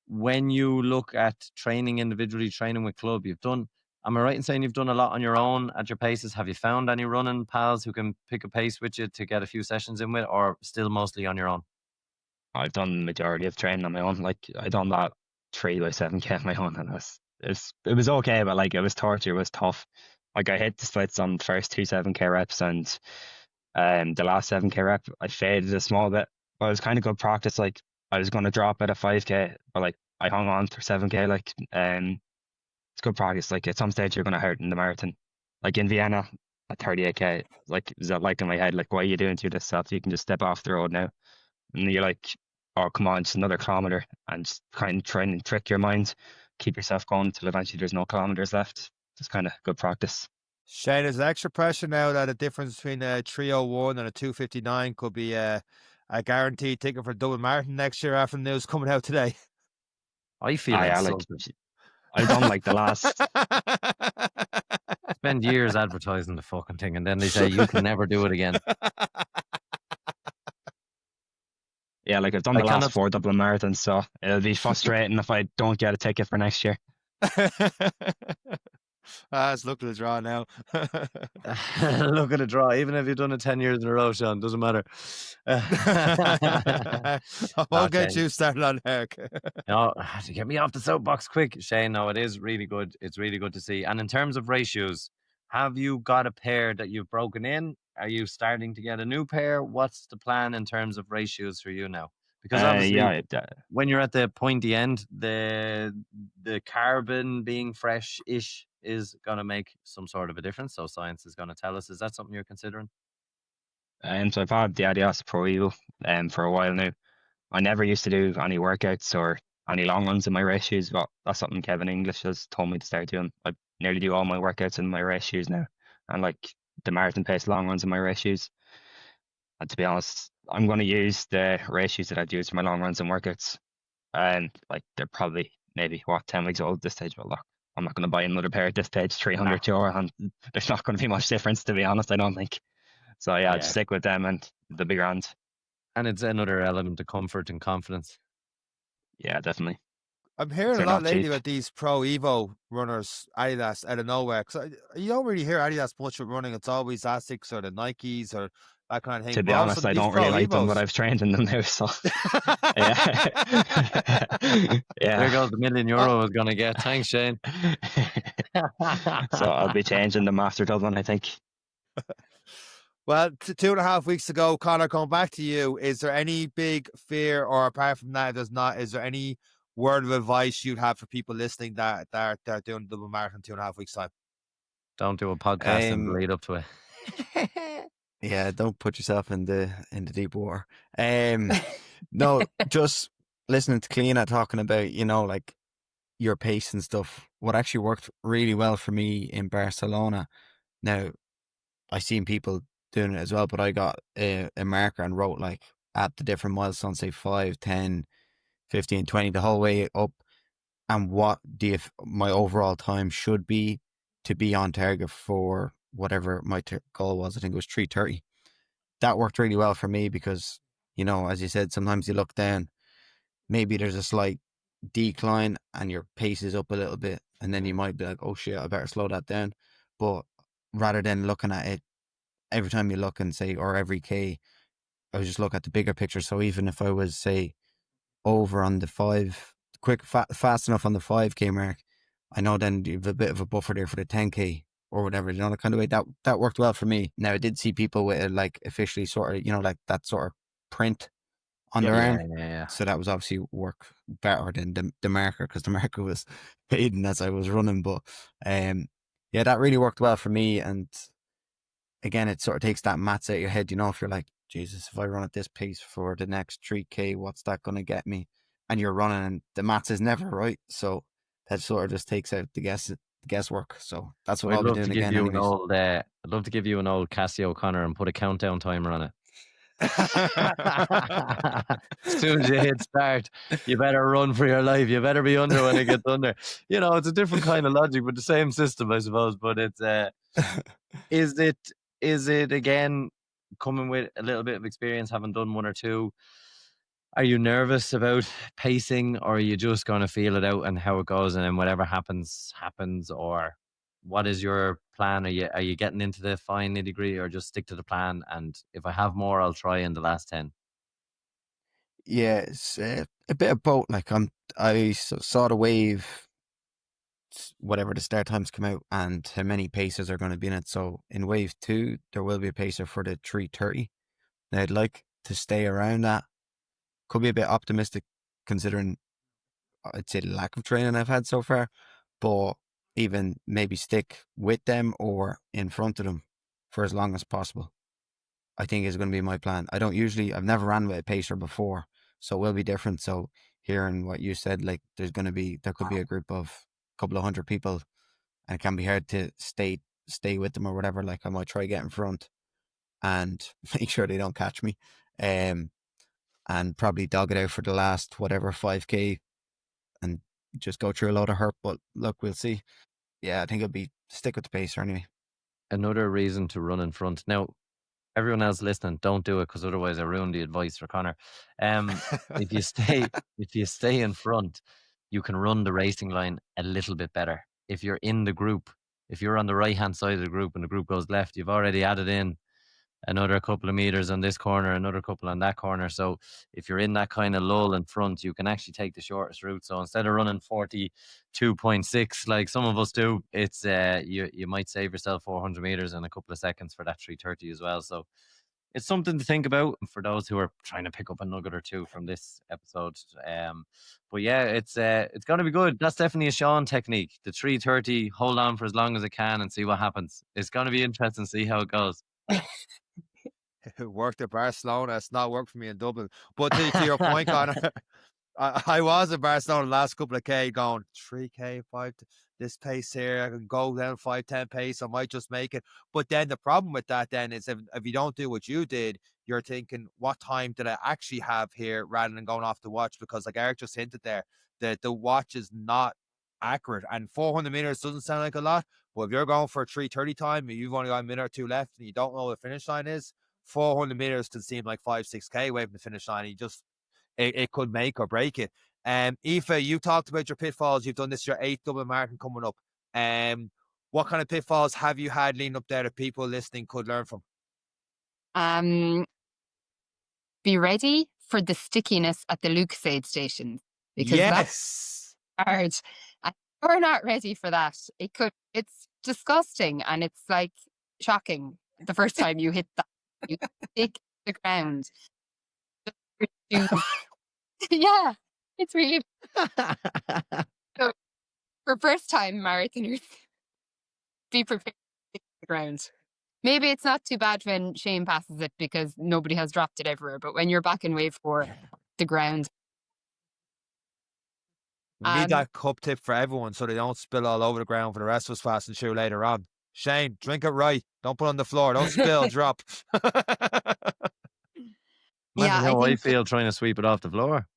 When you look at training individually, training with club, am I right in saying you've done a lot on your own at your paces? Have you found any running pals who can pick a pace with you to get a few sessions in with, or still mostly on your own? I've done the majority of training on my own. Like, I done that 3x7K on my own, and it was okay, but like, it was torture. It was tough. Like, I hit the splits on the first 2 7K reps, and the last 7K rep I faded a small bit, but it was kind of good practice. Like, I was going to drop at a 5K, but like, I hung on for 7K. Like, it's good practice. Like, at some stage you're going to hurt in the marathon. Like in Vienna at 38K, like, is that like in my head, like, why are you doing to yourself? You can just step off the road now. And you're like, oh, come on, it's another kilometer, and just kind of try and trick your mind, keep yourself going until eventually there's no kilometers left. Just kind of good practice. Shane, is extra pressure now that a difference between a 3:01 and a 2:59 could be a guaranteed ticket for Dublin Marathon next year after the news coming out today? I feel Like, insulted. I've done like the last Spend years advertising the fucking thing, and then they say you can never do it again. yeah, like, I've done the last 4 Dublin Marathons, so it'll be frustrating if I don't get a ticket for next year. Let's look at the draw now. Look at the draw. Even if you've done it 10 years in a row, Sean, doesn't matter. I won't get Shane. you started on Herc. No, to get me off the soapbox quick, Shane. No, it is really good. It's really good to see. And in terms of ratios, have you got a pair that you've broken in? Are you starting to get a new pair? What's the plan in terms of ratios for you now? Because obviously, yeah, when you're at the pointy end, the carbon being fresh-ish is going to make some sort of a difference. So science is going to tell us. Is that something you're considering? so I've had the Adidas Pro Evo for a while now. I never used to do any workouts or any long runs in my race shoes, but that's something Kevin English has told me to start doing. I nearly do all my workouts in my race shoes now, and like the marathon pace long runs in my race shoes. And to be honest, I'm going to use the race shoes that I'd use for my long runs and workouts. And like, they're probably maybe 10 weeks old at this stage, but look, I'm not going to buy another pair at this stage, 300 euro, and there's not going to be much difference, to be honest, I don't think. So yeah, I'd stick with them and they'll be grand. And it's another element of comfort and confidence. Yeah, definitely. I'm hearing They're a lot not lately cheap. about these Pro Evo runners, Adidas, out of nowhere. Because you don't really hear Adidas much with running. It's always Asics or the Nikes or that kind of thing. To be But all of a honest, sudden, I these don't Pro really like them, Evos- but I've trained in them now, so yeah. There goes the €1,000,000 I was going to get. Thanks, Shane. So I'll be changing them after Dublin, I think. Well, 2.5 weeks ago, Conor, coming back to you, is there any big fear, or apart from that, there's not, is there any word of advice you'd have for people listening that are doing the Dublin Marathon 2.5 weeks time? Don't do a podcast and lead up to it. Yeah, don't put yourself in the deep water. No, just listening to Cliodhna talking about, like your pace and stuff. What actually worked really well for me in Barcelona. Now, I seen people doing it as well, but I got a marker and wrote like at the different milestones, say 5, 10, 15, 20, the whole way up, and what my overall time should be to be on target for whatever my goal was. I think it was 3:30. That worked really well for me because, as you said, sometimes you look down, maybe there's a slight decline and your pace is up a little bit, and then you might be like, oh shit, I better slow that down. But rather than looking at it every time you look and say, or every K, I would just look at the bigger picture. So even if I was, say, over on the 5, fast enough on the 5K mark, I know then you have a bit of a buffer there for the 10K or whatever, the kind of way that worked well for me. Now I did see people with it, like officially sort of, like that sort of print on their arm. Yeah. So that was obviously work better than the marker, because the marker was fading as I was running. But yeah, that really worked well for me. And again, it sort of takes that maths out of your head, if you're like, Jesus, if I run at this pace for the next 3K, what's that going to get me? And you're running, and the maths is never right. So that sort of just takes out the guesswork. So that's what I'd I'll be love to doing give again, you anyways. I'd love to give you an old Casio Connor and put a countdown timer on it. As soon as you hit start, you better run for your life. You better be under when it gets under. You know, it's a different kind of logic, but the same system, I suppose. But it's is it again coming with a little bit of experience, having done one or two? Are you nervous about pacing, or are you just going to feel it out and how it goes, and then whatever happens, or what is your plan? Are you getting into the fine nitty-gritty, or just stick to the plan? And if I have more, I'll try in the last 10. Yeah, it's a bit of both. Like I saw the wave, whatever the start times come out, and how many paces are going to be in it. So in wave 2, there will be a pacer for the 3:30. Now I'd like to stay around that. Could be a bit optimistic considering, I'd say, the lack of training I've had so far, but even maybe stick with them or in front of them for as long as possible, I think is going to be my plan. I've never ran with a pacer before, so it will be different. So hearing what you said, like there could be a group of a couple of hundred people, and it can be hard to stay with them or whatever. Like I might try get in front and make sure they don't catch me, and probably dog it out for the last whatever 5K and just go through a load of hurt. But look, we'll see. Yeah, I think it'll be stick with the pacer anyway. Another reason to run in front. Now, everyone else listening, don't do it, because otherwise I ruin the advice for Connor. If you stay in front, you can run the racing line a little bit better. If you're in the group, if you're on the right hand side of the group and the group goes left, you've already added in another couple of meters on this corner, another couple on that corner. So if you're in that kind of lull in front, you can actually take the shortest route. So instead of running 42.6 like some of us do, it's you might save yourself 400 meters in a couple of seconds for that 3:30 as well. So it's something to think about for those who are trying to pick up a nugget or two from this episode. But yeah, it's going to be good. That's definitely a Sean technique. The 3:30, hold on for as long as it can and see what happens. It's going to be interesting to see how it goes. It worked at Barcelona. It's not worked for me in Dublin. But to your point, Connor, I was in Barcelona the last couple of K going 3K, 5, this pace here. I can go down 5, 10 pace. I might just make it. But then the problem with that then is if you don't do what you did, you're thinking, what time did I actually have here rather than going off the watch? Because like Eric just hinted there, the watch is not accurate. And 400 meters doesn't sound like a lot. But if you're going for a 3:30 time and you've only got a minute or two left and you don't know what the finish line is, 400 meters can seem like 5, 6K away from the finish line. It could make or break it. Aoife, you talked about your pitfalls. You've done this your 8th Dublin Marathon coming up. What kind of pitfalls have you had leading up there that people listening could learn from? Be ready for the stickiness at the Lucasade stations, because that's hard. And we're not ready for that. It's disgusting, and it's like shocking the first time you hit that. You stick the ground. Yeah, it's really so for first time marathoners, be prepared to stick the ground. Maybe it's not too bad when Shane passes it because nobody has dropped it everywhere, but when you're back in wave 4, the ground. We need that cup tip for everyone so they don't spill all over the ground for the rest of us fast and shoe later on. Shane, drink it right. Don't put it on the floor. Don't spill, drop. Imagine how I feel trying to sweep it off the floor.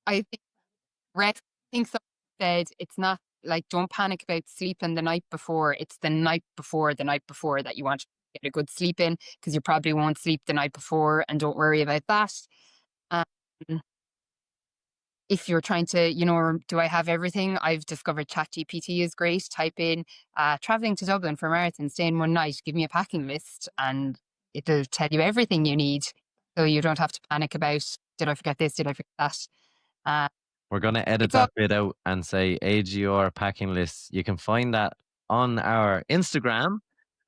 I think someone said it's not like, don't panic about sleeping the night before. It's the night before that you want to get a good sleep in, because you probably won't sleep the night before, and don't worry about that. If you're trying to, do I have everything? I've discovered ChatGPT is great. Type in traveling to Dublin for a marathon, staying one night, give me a packing list, and it'll tell you everything you need. So you don't have to panic about, did I forget this? Did I forget that? We're going to edit that bit out and say AGR packing lists. You can find that on our Instagram.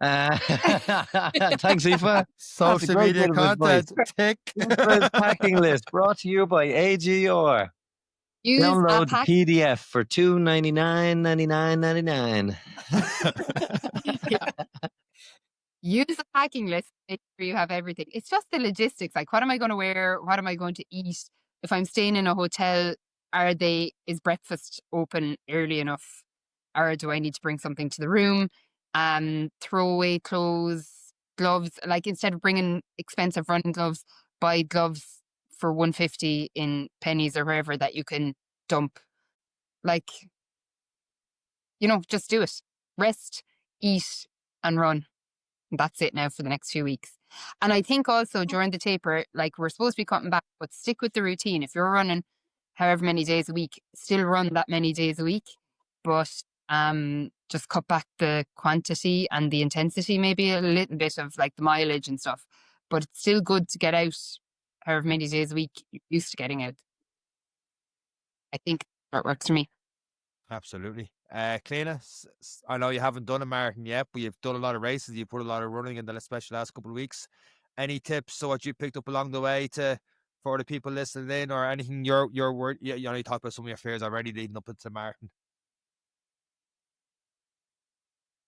Thanks, Aoife. Social media content. Tick. Packing list brought to you by AGR. Download the PDF for $2.99.99.99. Use a packing list, make sure you have everything. It's just the logistics. Like, what am I going to wear? What am I going to eat? If I'm staying in a hotel, is breakfast open early enough? Or do I need to bring something to the room? Throw away clothes, gloves. Like, instead of bringing expensive running gloves, buy gloves for 150 in pennies or wherever that you can dump. Like, just do it. Rest, eat, and run. That's it now for the next few weeks. And I think also during the taper, like, we're supposed to be cutting back, but stick with the routine. If you're running however many days a week, still run that many days a week, but just cut back the quantity and the intensity, maybe a little bit of like the mileage and stuff. But it's still good to get out however many days a week you're used to getting out. I think that works for me. Absolutely. Cliodhna, I know you haven't done a marathon yet, but you've done a lot of races. You put a lot of running in the especially last couple of weeks. Any tips or what you picked up along the way for the people listening in, or anything your word? You know, you talked about some of your fears already leading up into the marathon.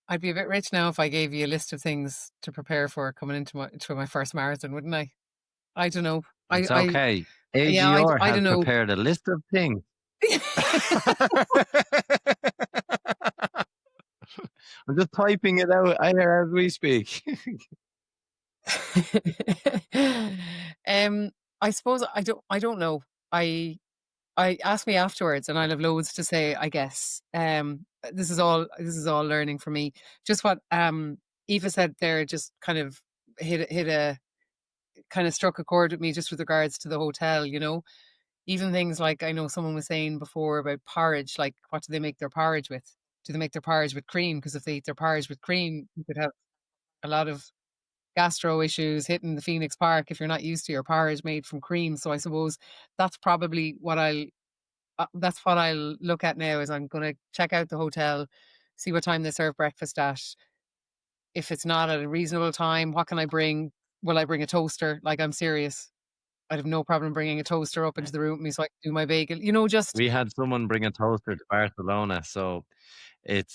I'd be a bit rich now if I gave you a list of things to prepare for coming into my first marathon, wouldn't I? I don't know. It's okay. AGR I has don't know. prepared a list of things. I'm just typing it out as we speak. I suppose I don't know. I ask me afterwards and I'll have loads to say, I guess. This is all learning for me. Just what Aoife said there just kind of hit a kind of struck a chord with me, just with regards to the hotel, even things like, I know someone was saying before about porridge, like, what do they make their porridge with? Do they make their porridge with cream? Because if they eat their porridge with cream, you could have a lot of gastro issues hitting the Phoenix Park if you're not used to your porridge made from cream. So I suppose that's probably what I'll look at now, is I'm going to check out the hotel, see what time they serve breakfast at. If it's not at a reasonable time, what can I bring? Will I bring a toaster? Like, I'm serious. I'd have no problem bringing a toaster up into the room with me so I can do my bagel. We had someone bring a toaster to Barcelona, so it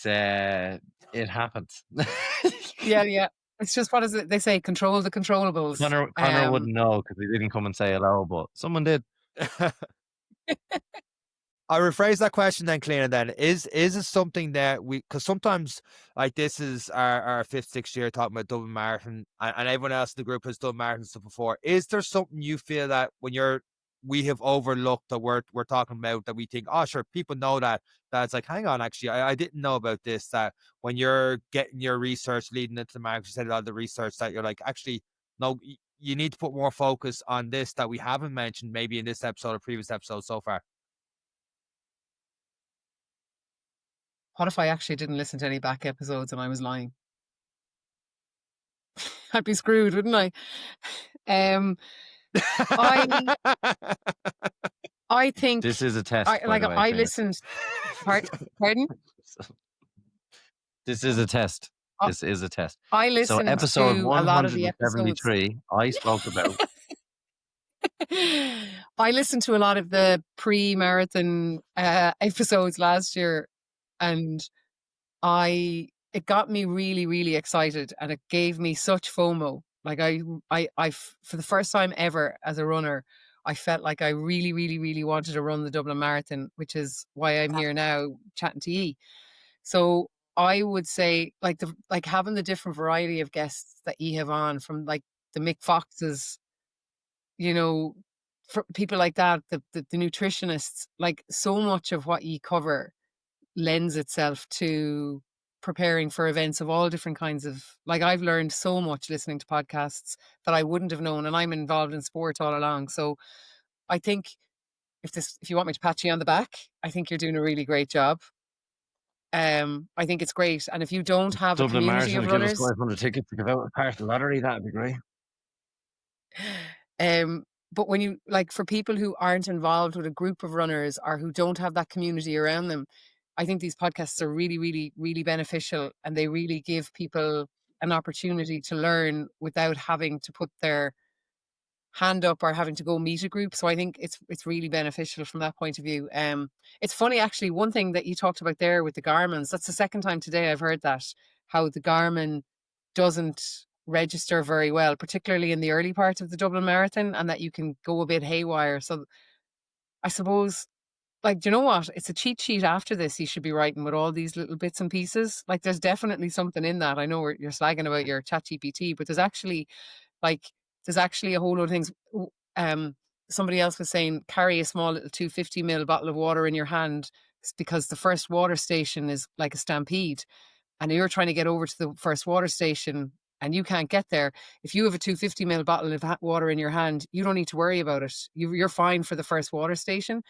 happened. Yeah. It's just, what is it? They say, control the controllables. Conor wouldn't know because he didn't come and say hello, but someone did. I rephrase that question then, Cliodhna. Then is it something that because sometimes, like, this is our 5th, 6th year talking about Dublin Marathon, and everyone else in the group has done marathon stuff before. Is there something you feel that we have overlooked, that we're talking about, that we think, oh sure, people know that it's like, hang on, actually I didn't know about this, that when you're getting your research leading into the marathon, you said a lot of the research, that you're like, actually no, you need to put more focus on this that we haven't mentioned maybe in this episode or previous episodes so far. What if I actually didn't listen to any back episodes and I was lying? I'd be screwed, wouldn't I? I think this is a test. I listened. Pardon? This is a test. This is a test. I listened so episode to a lot of the episodes. 173, I spoke about. I listened to a lot of the pre-marathon episodes last year, and it got me really, really excited, and it gave me such FOMO. Like, I for the first time ever as a runner, I felt like I really, really, really wanted to run the Dublin Marathon, which is why I'm here now chatting to you. So I would say, like, having the different variety of guests that you have on, from like the Mick Foxes, for people like that, the nutritionists, like, so much of what you cover lends itself to preparing for events of all different kinds of, like, I've learned so much listening to podcasts that I wouldn't have known, and I'm involved in sport all along. So I think if you want me to pat you on the back, I think you're doing a really great job. I think it's great. And if you don't have a community of runners, give us 500 tickets to give out a part of the lottery, that'd be great. But when you, like, for people who aren't involved with a group of runners or who don't have that community around them, I think these podcasts are really, really, really beneficial, and they really give people an opportunity to learn without having to put their hand up or having to go meet a group. So I think it's really beneficial from that point of view. It's funny, actually, one thing that you talked about there with the Garmins, that's the second time today I've heard that. how the Garmin doesn't register very well, particularly in the early part of the Dublin Marathon, and that you can go a bit haywire. So I suppose, like, do you know what? It's a cheat sheet after this you should be writing with all these little bits and pieces. Like, there's definitely something in that. I know you're slagging about your ChatGPT, but there's actually a whole load of things. Um, Somebody else was saying carry a small little 250 ml bottle of water in your hand because the first water station is like a stampede, and you're trying to get over to the first water station and you can't get there. If you have a 250 ml bottle of water in your hand, you don't need to worry about it. You're fine for the first water station.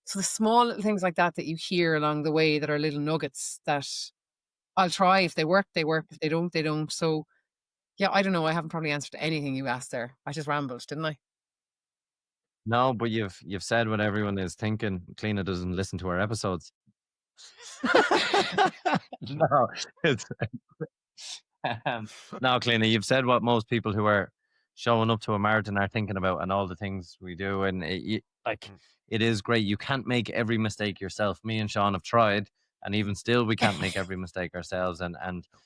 So the small little things like that you hear along the way that are little nuggets that I'll try. If they work, they work. If they don't, they don't. So yeah, I don't know. I haven't probably answered anything you asked there. I just rambled, didn't I? No, but you've said what everyone is thinking. Cliodhna doesn't listen to our episodes. No, it's no, Cliodhna, you've said what most people who are showing up to a marathon are thinking about, and all the things we do, and it is great. You can't make every mistake yourself. Me and Sean have tried, and even still, we can't make every mistake ourselves. And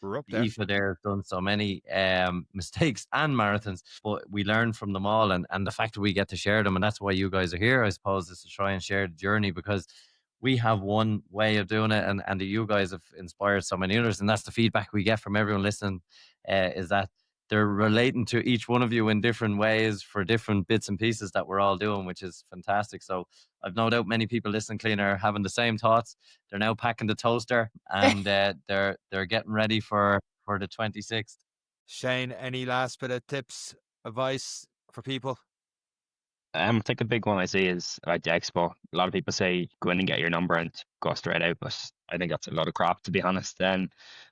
We're up there. Aoife there has done so many mistakes and marathons, but we learn from them all, and the fact that we get to share them, and that's why you guys are here, I suppose, is to try and share the journey, because we have one way of doing it, and that you guys have inspired so many others, and that's the feedback we get from everyone listening, is that they're relating to each one of you in different ways for different bits and pieces that we're all doing, which is fantastic. So I've no doubt many people listening, Cliodhna, are having the same thoughts. They're now packing the toaster, and they're getting ready for the 26th. Shane, any last bit of tips, advice for people? I think the big one I see is about the expo. A lot of people say go in and get your number and go straight out, but I think that's a lot of crap, to be honest. Then,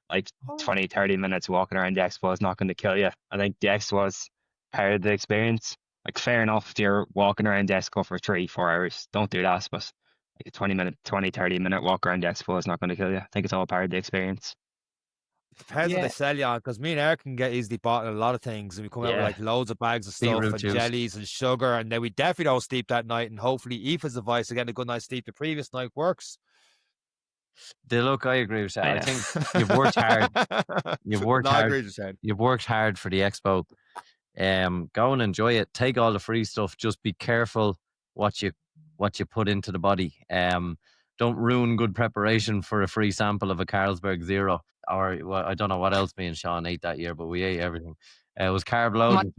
like 20, 30 minutes walking around the expo is not going to kill you. I think the expo is part of the experience. Like, fair enough, if you're walking around the expo for 3-4 hours, don't do that. But like a 30 minute walk around the expo is not going to kill you. I think it's all part of the experience. Depends what Yeah. they sell you on, because me and Eric can get easily bought in a lot of things, and we come out with Yeah. like loads of bags of Beetroot stuff and juice. jellies and sugar, and then we definitely don't sleep that night. And hopefully, Aoife's advice to get a good night's sleep the previous night works. Look, I agree with that. I Yeah. think you've worked hard. You've worked No, I hard. agree with Shane. You've worked hard for the expo. Go and enjoy it. Take all the free stuff. Just be careful what you put into the body. Don't ruin good preparation for a free sample of a Carlsberg Zero, or well, I don't know what else me and Sean ate that year, but we ate everything. It was carb loaded.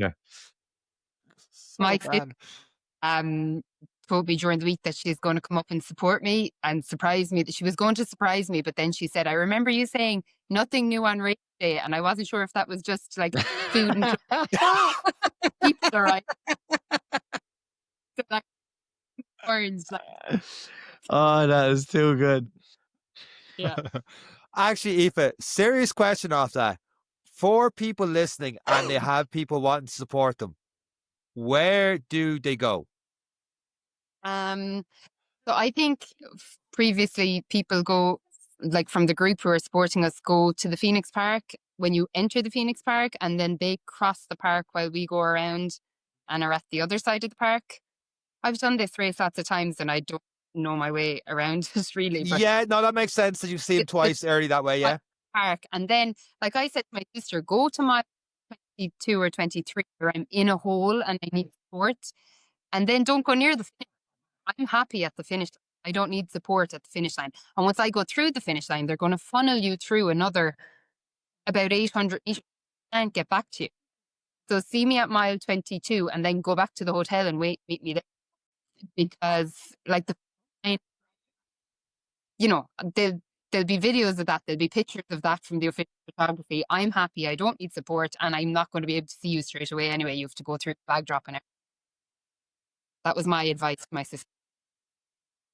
So My bad. told me during the week that she's going to come up and support me and surprise me, that she was going to surprise me, but then she said, I remember you saying nothing new on race day, and I wasn't sure if that was just like food and people are right. So, like, orange, like, Oh, that is too good. yeah. Actually, Aoife, serious question off that. For people listening and they have people wanting to support them, where do they go? So I think previously people go, like from the group who are supporting us, go to the Phoenix Park when you enter the Phoenix Park, and then they cross the park while we go around and are at the other side of the park. I've done this race lots of times and I don't know my way around it really. But Yeah, no, that makes sense that you see him twice early that way, yeah. Park, and then, like I said to my sister, go to my 22 or 23 where I'm in a hole and I need support, and then don't go near the finish. I'm happy at the finish line. I don't need support at the finish line. And once I go through the finish line, they're going to funnel you through another about 800 and get back to you. So see me at mile 22 and then go back to the hotel and meet me there. Because like there'll be videos of that. There'll be pictures of that from the official photography. I'm happy. I don't need support, and I'm not going to be able to see you straight away anyway. You have to go through the bag drop and everything. That was my advice to my sister.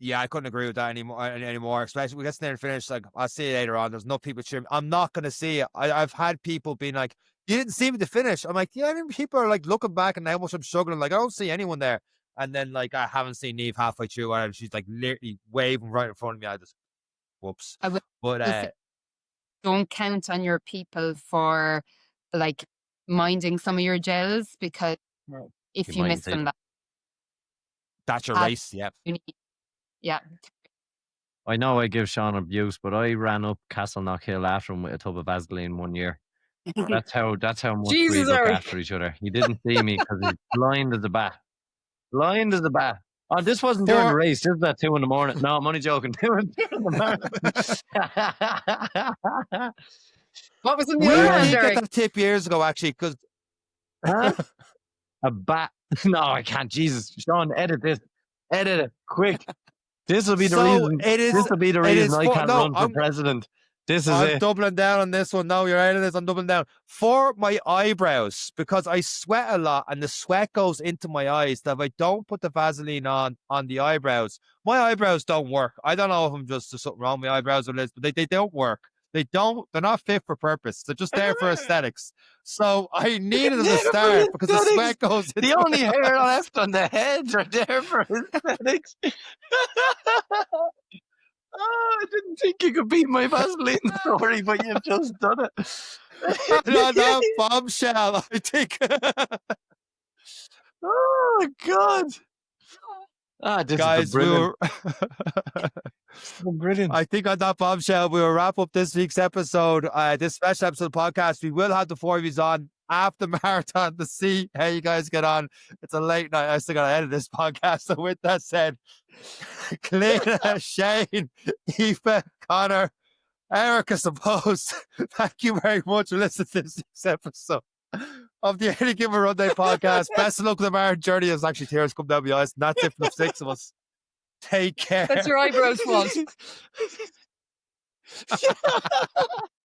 Yeah, I couldn't agree with that anymore. Especially we get there and finish. Like, I'll see you later on. There's no people cheering. I'm not going to see it. I've had people being like, "You didn't see me to finish." I'm like, "Yeah." And people are like looking back and how much I'm struggling. Like, I don't see anyone there. And then like I haven't seen Neve halfway through, and she's like literally waving right in front of me. I just whoops. I will But don't count on your people for like minding some of your gels, because if you miss them, that's your race. Yeah. you need, yeah. I know I give Sean abuse, but I ran up Castleknock Hill after him with a tub of Vaseline one year. That's how much we Jesus, look Eric. after each other. He didn't see me because he's blind as a bat. Blind as a bat. Oh, this wasn't during the race. This was at 2 a.m. No, I'm only joking. 2 in the morning. What was in We the other did hand, get Eric? that tip years ago, actually, because Huh? A bat. No, I can't. Jesus, Sean, edit this. Edit it quick. This will be the reason. This will be the reason I can't run for president. This is I'm it. doubling down on this one. No, you're out of this. I'm doubling down for my eyebrows because I sweat a lot and the sweat goes into my eyes. That if I don't put the Vaseline on the eyebrows, my eyebrows don't work. I don't know if I'm just there's something wrong with my eyebrows or this, but they don't work. They're not fit for purpose. They're just there for aesthetics. So I needed them to start because the sweat goes into the only hair left on the heads are there for aesthetics. Oh, I didn't think you could beat my Vaseline story, but you've just done it. on that bombshell, I think. Oh God. This Guys, is brilliant. So brilliant. I think on that bombshell, we will wrap up this week's episode, this special episode of the podcast. We will have the 4 of you on after marathon to see how you guys get on. It's a late night. I still got to edit this podcast. So with that said, Cliodhna, Shane, Aoife, Conor, Eric, I suppose. Thank you very much for listening to this week's episode of the Any Given Run Day podcast. Best of luck with the marathon journey. As actually tears come down my eyes. And that's it for the 6 of us. Take care. That's your eyebrows fault.